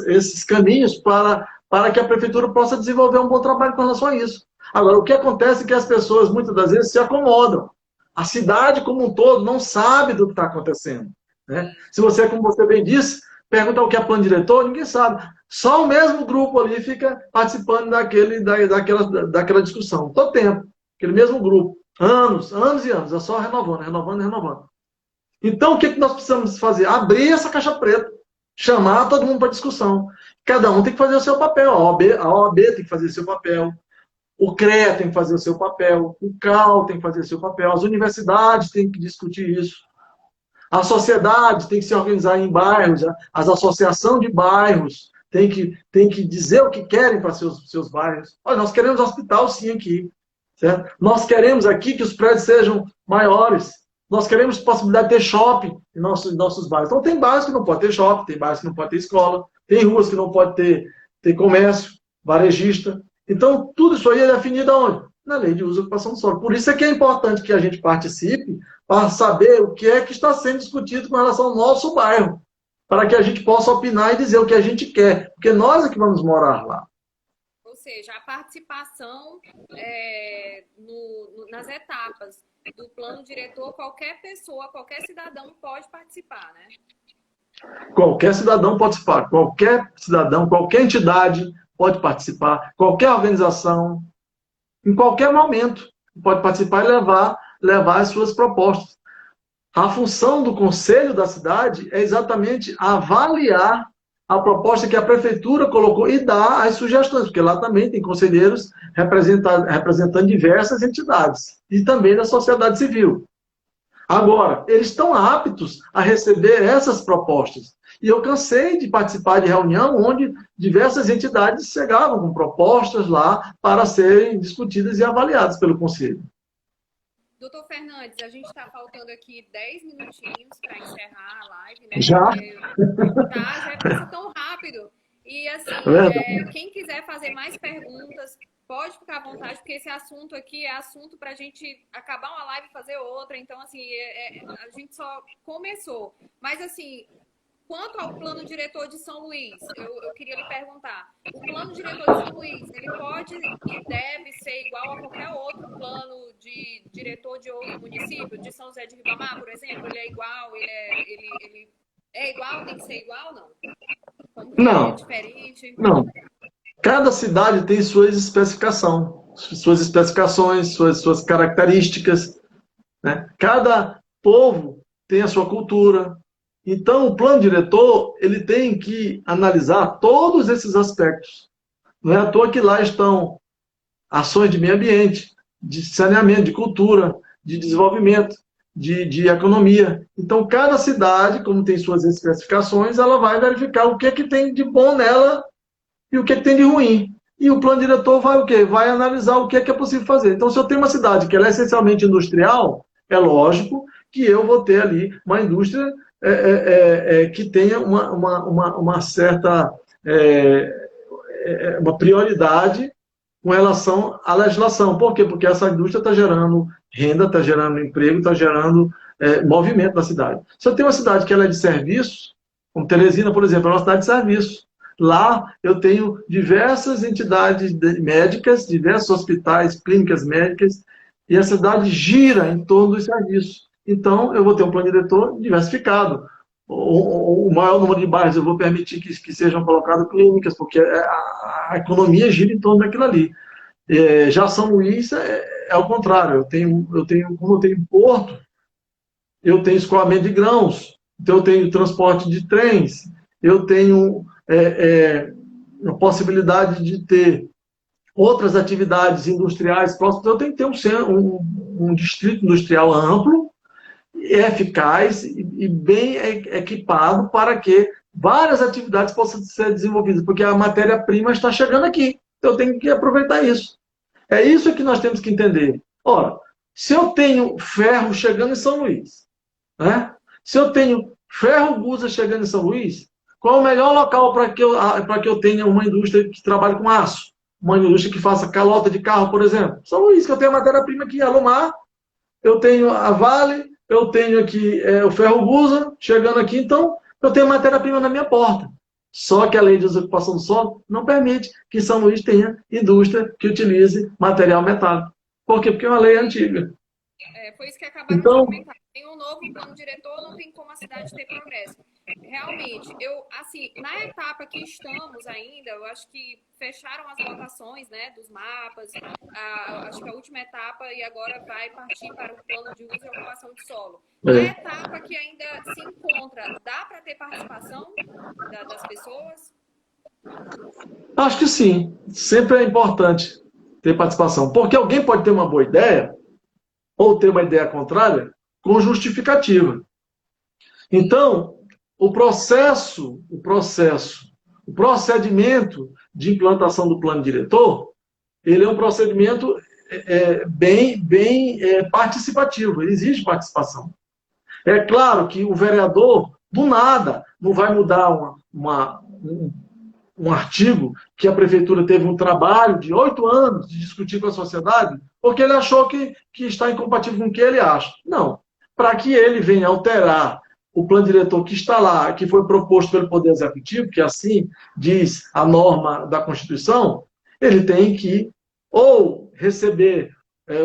esses caminhos para que a prefeitura possa desenvolver um bom trabalho com relação a isso. Agora, o que acontece é que as pessoas, muitas das vezes, se acomodam. A cidade como um todo não sabe do que está acontecendo, né? Se você, como você bem disse, pergunta o que é plano diretor, ninguém sabe. Só o mesmo grupo ali fica participando daquela discussão. Todo tempo. Aquele mesmo grupo. Anos e anos. É só renovando. Então, o que nós precisamos fazer? Abrir essa caixa preta. Chamar todo mundo para discussão. Cada um tem que fazer o seu papel. A OAB tem que fazer o seu papel. O CREA tem que fazer o seu papel. O CAL tem que fazer o seu papel. As universidades têm que discutir isso. A sociedade tem que se organizar em bairros, as associações de bairros têm que dizer o que querem para seus bairros. Olha, nós queremos hospital sim aqui, certo? Nós queremos aqui que os prédios sejam maiores. Nós queremos possibilidade de ter shopping em nossos bairros. Então tem bairros que não pode ter shopping, tem bairros que não pode ter escola, tem ruas que não pode ter comércio, varejista. Então tudo isso aí é definido aonde? Na lei de uso e ocupação do solo. Por isso é que é importante que a gente participe para saber o que é que está sendo discutido com relação ao nosso bairro, para que a gente possa opinar e dizer o que a gente quer, porque nós é que vamos morar lá. Ou seja, a participação nas etapas do plano diretor, qualquer pessoa, qualquer cidadão pode participar, né? Qualquer cidadão pode participar, qualquer cidadão, qualquer entidade pode participar, qualquer organização, em qualquer momento, pode participar e levar as suas propostas. A função do conselho da cidade é exatamente avaliar a proposta que a prefeitura colocou e dar as sugestões, porque lá também tem conselheiros representando diversas entidades e também da sociedade civil. Agora, eles estão aptos a receber essas propostas. E eu cansei de participar de reunião onde diversas entidades chegavam com propostas lá para serem discutidas e avaliadas pelo conselho. Doutor Fernandes, a gente está faltando aqui 10 minutinhos para encerrar a live, né? Já Já passa tão rápido. E assim, quem quiser fazer mais perguntas, pode ficar à vontade, porque esse assunto aqui é assunto para a gente acabar uma live e fazer outra. Então, assim, a gente só começou. Mas, assim, quanto ao plano diretor de São Luís, eu queria lhe perguntar. O plano diretor de São Luís, ele pode e deve ser igual a qualquer outro plano de diretor de outro município? De São José de Ribamar, por exemplo? Ele é igual? Ele é igual? Tem que ser igual, não? Como que é Não, diferente? não. Cada cidade tem suas especificações, suas características, né? Cada povo tem a sua cultura. Então, o plano diretor ele tem que analisar todos esses aspectos. Não é à toa que lá estão ações de meio ambiente, de saneamento, de cultura, de desenvolvimento, de economia. Então, cada cidade, como tem suas especificações, ela vai verificar o que é que tem de bom nela e o que é que tem de ruim. E o plano diretor vai o quê? Vai analisar o que é possível fazer. Então, se eu tenho uma cidade que ela é essencialmente industrial, é lógico que eu vou ter ali uma indústria que tenha uma certa uma prioridade com relação à legislação. Por quê? Porque essa indústria está gerando renda, está gerando emprego, está gerando movimento na cidade. Se eu tenho uma cidade que ela é de serviços, como Teresina, por exemplo, é uma cidade de serviços. Lá eu tenho diversas entidades médicas, diversos hospitais, clínicas médicas, e a cidade gira em torno dos serviços. Então, eu vou ter um plano diretor diversificado. O maior número de bairros eu vou permitir que sejam colocadas clínicas, porque a economia gira em torno daquilo ali. Já São Luís é ao contrário. Como eu tenho porto, eu tenho escoamento de grãos, então eu tenho transporte de trens, eu tenho a possibilidade de ter outras atividades industriais próximas. Então, eu tenho que ter um distrito industrial amplo, eficaz e bem equipado para que várias atividades possam ser desenvolvidas, porque a matéria-prima está chegando aqui. Então, eu tenho que aproveitar isso. É isso que nós temos que entender. Ora, se eu tenho ferro chegando em São Luís, né? Se eu tenho ferro-gusa chegando em São Luís, qual é o melhor local para que eu tenha uma indústria que trabalhe com aço? Uma indústria que faça calota de carro, por exemplo. São Luís, que eu tenho a matéria-prima aqui, Alumar, eu tenho a Vale, eu tenho aqui o ferro-gusa chegando aqui, então eu tenho matéria-prima na minha porta. Só que a lei de desocupação do solo não permite que São Luís tenha indústria que utilize material metálico. Por quê? Porque é uma lei antiga. Foi isso que acabaram de Então, comentar. Tem um novo plano diretor, não tem como a cidade ter progresso. Realmente, na etapa que estamos ainda, eu acho que fecharam as votações, né, dos mapas, acho que a última etapa e agora vai partir para o plano de uso e ocupação de solo. Na etapa que ainda se encontra, dá para ter participação das pessoas? acho que sim. Sempre é importante ter participação. Porque alguém pode ter uma boa ideia, ou ter uma ideia contrária, com justificativa. Então, o procedimento de implantação do plano diretor, ele é um procedimento bem participativo, ele exige participação. É claro que o vereador, do nada, não vai mudar um artigo que a prefeitura teve um trabalho de 8 anos de discutir com a sociedade, porque ele achou que está incompatível com o que ele acha. Não. Para que ele venha alterar o plano diretor que está lá, que foi proposto pelo Poder Executivo, que assim diz a norma da Constituição, ele tem que ou receber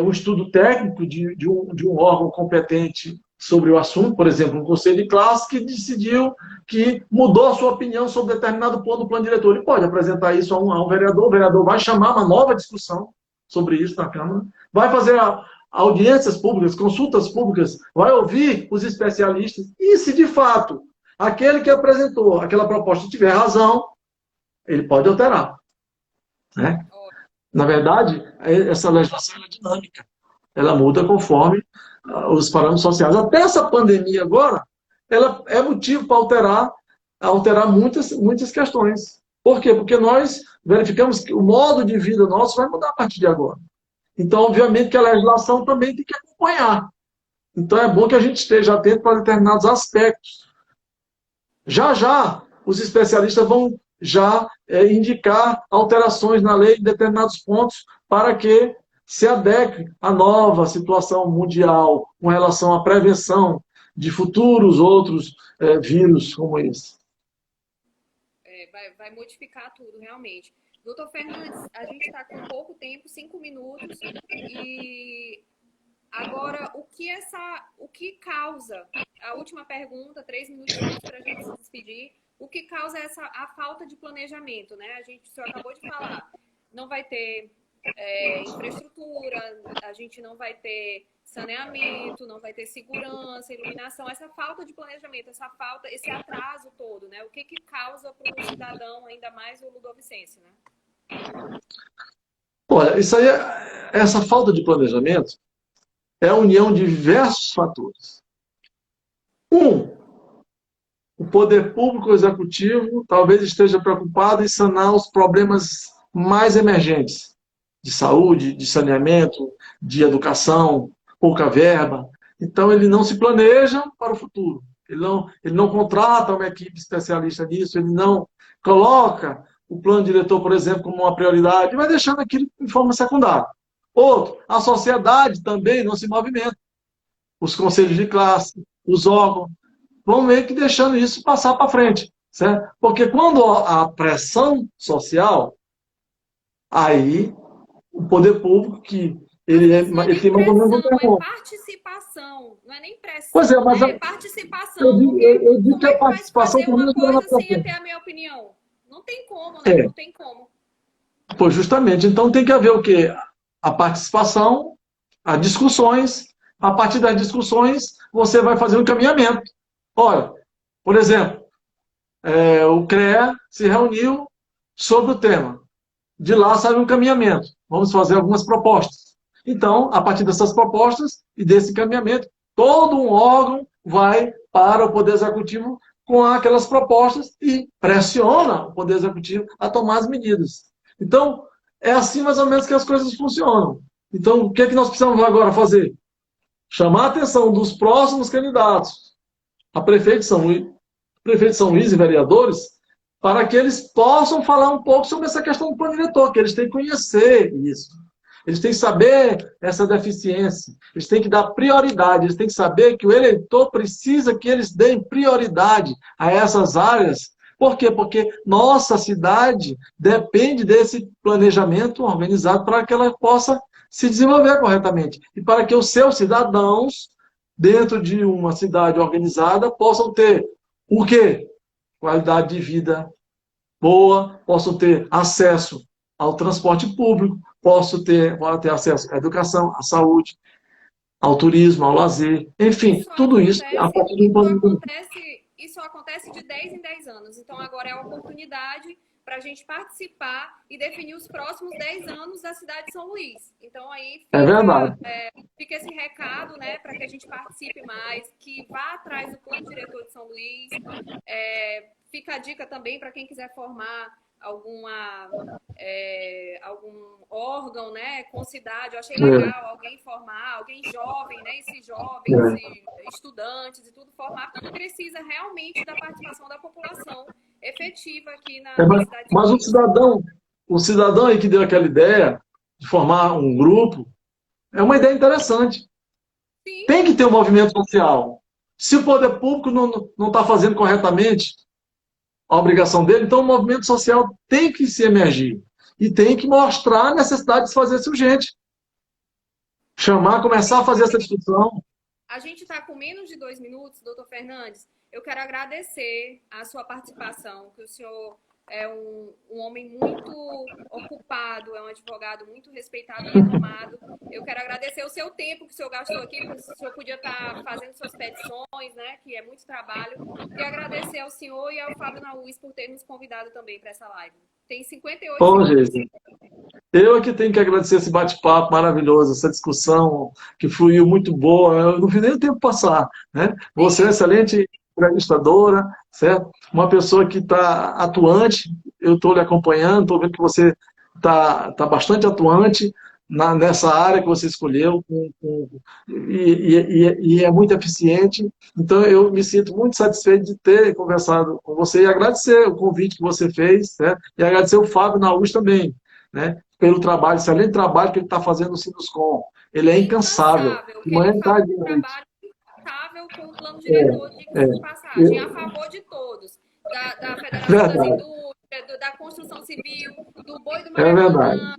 um estudo técnico de um órgão competente sobre o assunto, por exemplo, um conselho de classe que decidiu que mudou a sua opinião sobre determinado ponto do plano diretor. Ele pode apresentar isso a um vereador, o vereador vai chamar uma nova discussão sobre isso na Câmara, vai fazer audiências públicas, consultas públicas, vai ouvir os especialistas, e se de fato aquele que apresentou aquela proposta tiver razão, ele pode alterar. Né? Na verdade, essa legislação é dinâmica. Ela muda conforme os parâmetros sociais. Até essa pandemia agora, ela é motivo para alterar muitas questões. Por quê? Porque nós verificamos que o modo de vida nosso vai mudar a partir de agora. Então, obviamente, que a legislação também tem que acompanhar. Então, é bom que a gente esteja atento para determinados aspectos. Já, os especialistas vão já indicar alterações na lei em determinados pontos para que se adeque à nova situação mundial com relação à prevenção de futuros outros vírus como esse. Vai modificar tudo, realmente. Doutor Fernandes, a gente está com pouco tempo, 5 minutos, e agora, o que causa, a última pergunta, 3 minutinhos para a gente se despedir, o que causa a falta de planejamento, né? O senhor acabou de falar, não vai ter infraestrutura, a gente não vai ter saneamento, não vai ter segurança, iluminação, essa falta de planejamento, esse atraso todo, né? O que causa para o cidadão, ainda mais o ludovicense, né? Olha, isso aí, essa falta de planejamento é a união de diversos fatores. O poder público executivo talvez esteja preocupado em sanar os problemas mais emergentes de saúde, de saneamento, de educação, pouca verba. Então, ele não se planeja para o futuro. Ele não contrata uma equipe especialista nisso, ele não coloca o plano diretor, por exemplo, como uma prioridade, vai deixando aquilo em forma secundária. Outro, a sociedade também não se movimenta. Os conselhos de classe, os órgãos, vão meio que deixando isso passar para frente. Certo? Porque quando há pressão social, aí o poder público, que ele tem mais ou menos um termômetro. É participação, não é nem pressão. Pois é, mas é participação. Eu digo que a participação também não é uma coisa sem ter a minha opinião. Não tem como, né? Não tem como. Pois justamente. Então tem que haver o quê? A participação, as discussões. A partir das discussões, você vai fazer um encaminhamento. Olha, por exemplo, o CREA se reuniu sobre o tema. De lá sai um encaminhamento. Vamos fazer algumas propostas. Então, a partir dessas propostas e desse encaminhamento, todo um órgão vai para o Poder Executivo com aquelas propostas e pressiona o Poder Executivo a tomar as medidas. Então, é assim mais ou menos que as coisas funcionam. Então, o que é que nós precisamos agora fazer? Chamar a atenção dos próximos candidatos a prefeito de São Luís e vereadores, para que eles possam falar um pouco sobre essa questão do plano diretor, que eles têm que conhecer isso. Eles têm que saber essa deficiência. Eles têm que dar prioridade. Eles têm que saber que o eleitor precisa que eles deem prioridade a essas áreas. Por quê? Porque nossa cidade depende desse planejamento organizado para que ela possa se desenvolver corretamente. E para que os seus cidadãos, dentro de uma cidade organizada, possam ter o quê? Qualidade de vida boa, possam ter acesso ao transporte público, possam ter acesso à educação, à saúde, ao turismo, ao lazer, enfim, tudo isso a partir de um plano. Isso acontece de 10 em 10 anos. Então, agora é a oportunidade para a gente participar e definir os próximos 10 anos da cidade de São Luís. Então, aí fica esse recado, né, para que a gente participe mais, que vá atrás do plano diretor de São Luís. Fica a dica também para quem quiser formar algum órgão, né, com cidade. Eu achei legal alguém formar, alguém jovem, né, esses jovens, estudantes e tudo formar, porque precisa realmente da participação da população efetiva aqui na cidade. Mas o cidadão aí que deu aquela ideia de formar um grupo, é uma ideia interessante. Sim. Tem que ter um movimento social. Se o poder público não está fazendo corretamente a obrigação dele, então o movimento social tem que se emergir. E tem que mostrar a necessidade de fazer isso urgente. Começar a fazer essa discussão. A gente está com menos de 2 minutos, doutor Fernandes. Eu quero agradecer a sua participação, que o senhor é um homem muito ocupado, é um advogado muito respeitado e renomado. Eu quero agradecer o seu tempo que o senhor gastou aqui, porque o senhor podia estar fazendo suas petições, né, que é muito trabalho. E agradecer ao senhor e ao Fábio Naus por ter nos convidado também para essa live. Tem 58 minutos. Gente, eu aqui tenho que agradecer esse bate-papo maravilhoso, essa discussão que fluiu muito boa. Eu não vi nem o tempo passar, né? Você é uma excelente entrevistadora, certo? Uma pessoa que está atuante, eu estou lhe acompanhando, estou vendo que você está bastante atuante nessa área que você escolheu, e é muito eficiente. Então, eu me sinto muito satisfeito de ter conversado com você e agradecer o convite que você fez, né? E agradecer o Fábio Naus também, né? Pelo trabalho, excelente trabalho que ele está fazendo no Sinuscom. Ele é incansável. Incansável. De manhã, Ele faz tarde um e noite. trabalho incansável com o plano diretor, É, diga-se de é, passagem, a favor de todos. Da Federação das verdade, Indústrias, da construção civil, do boi do é verdade. Maracanã,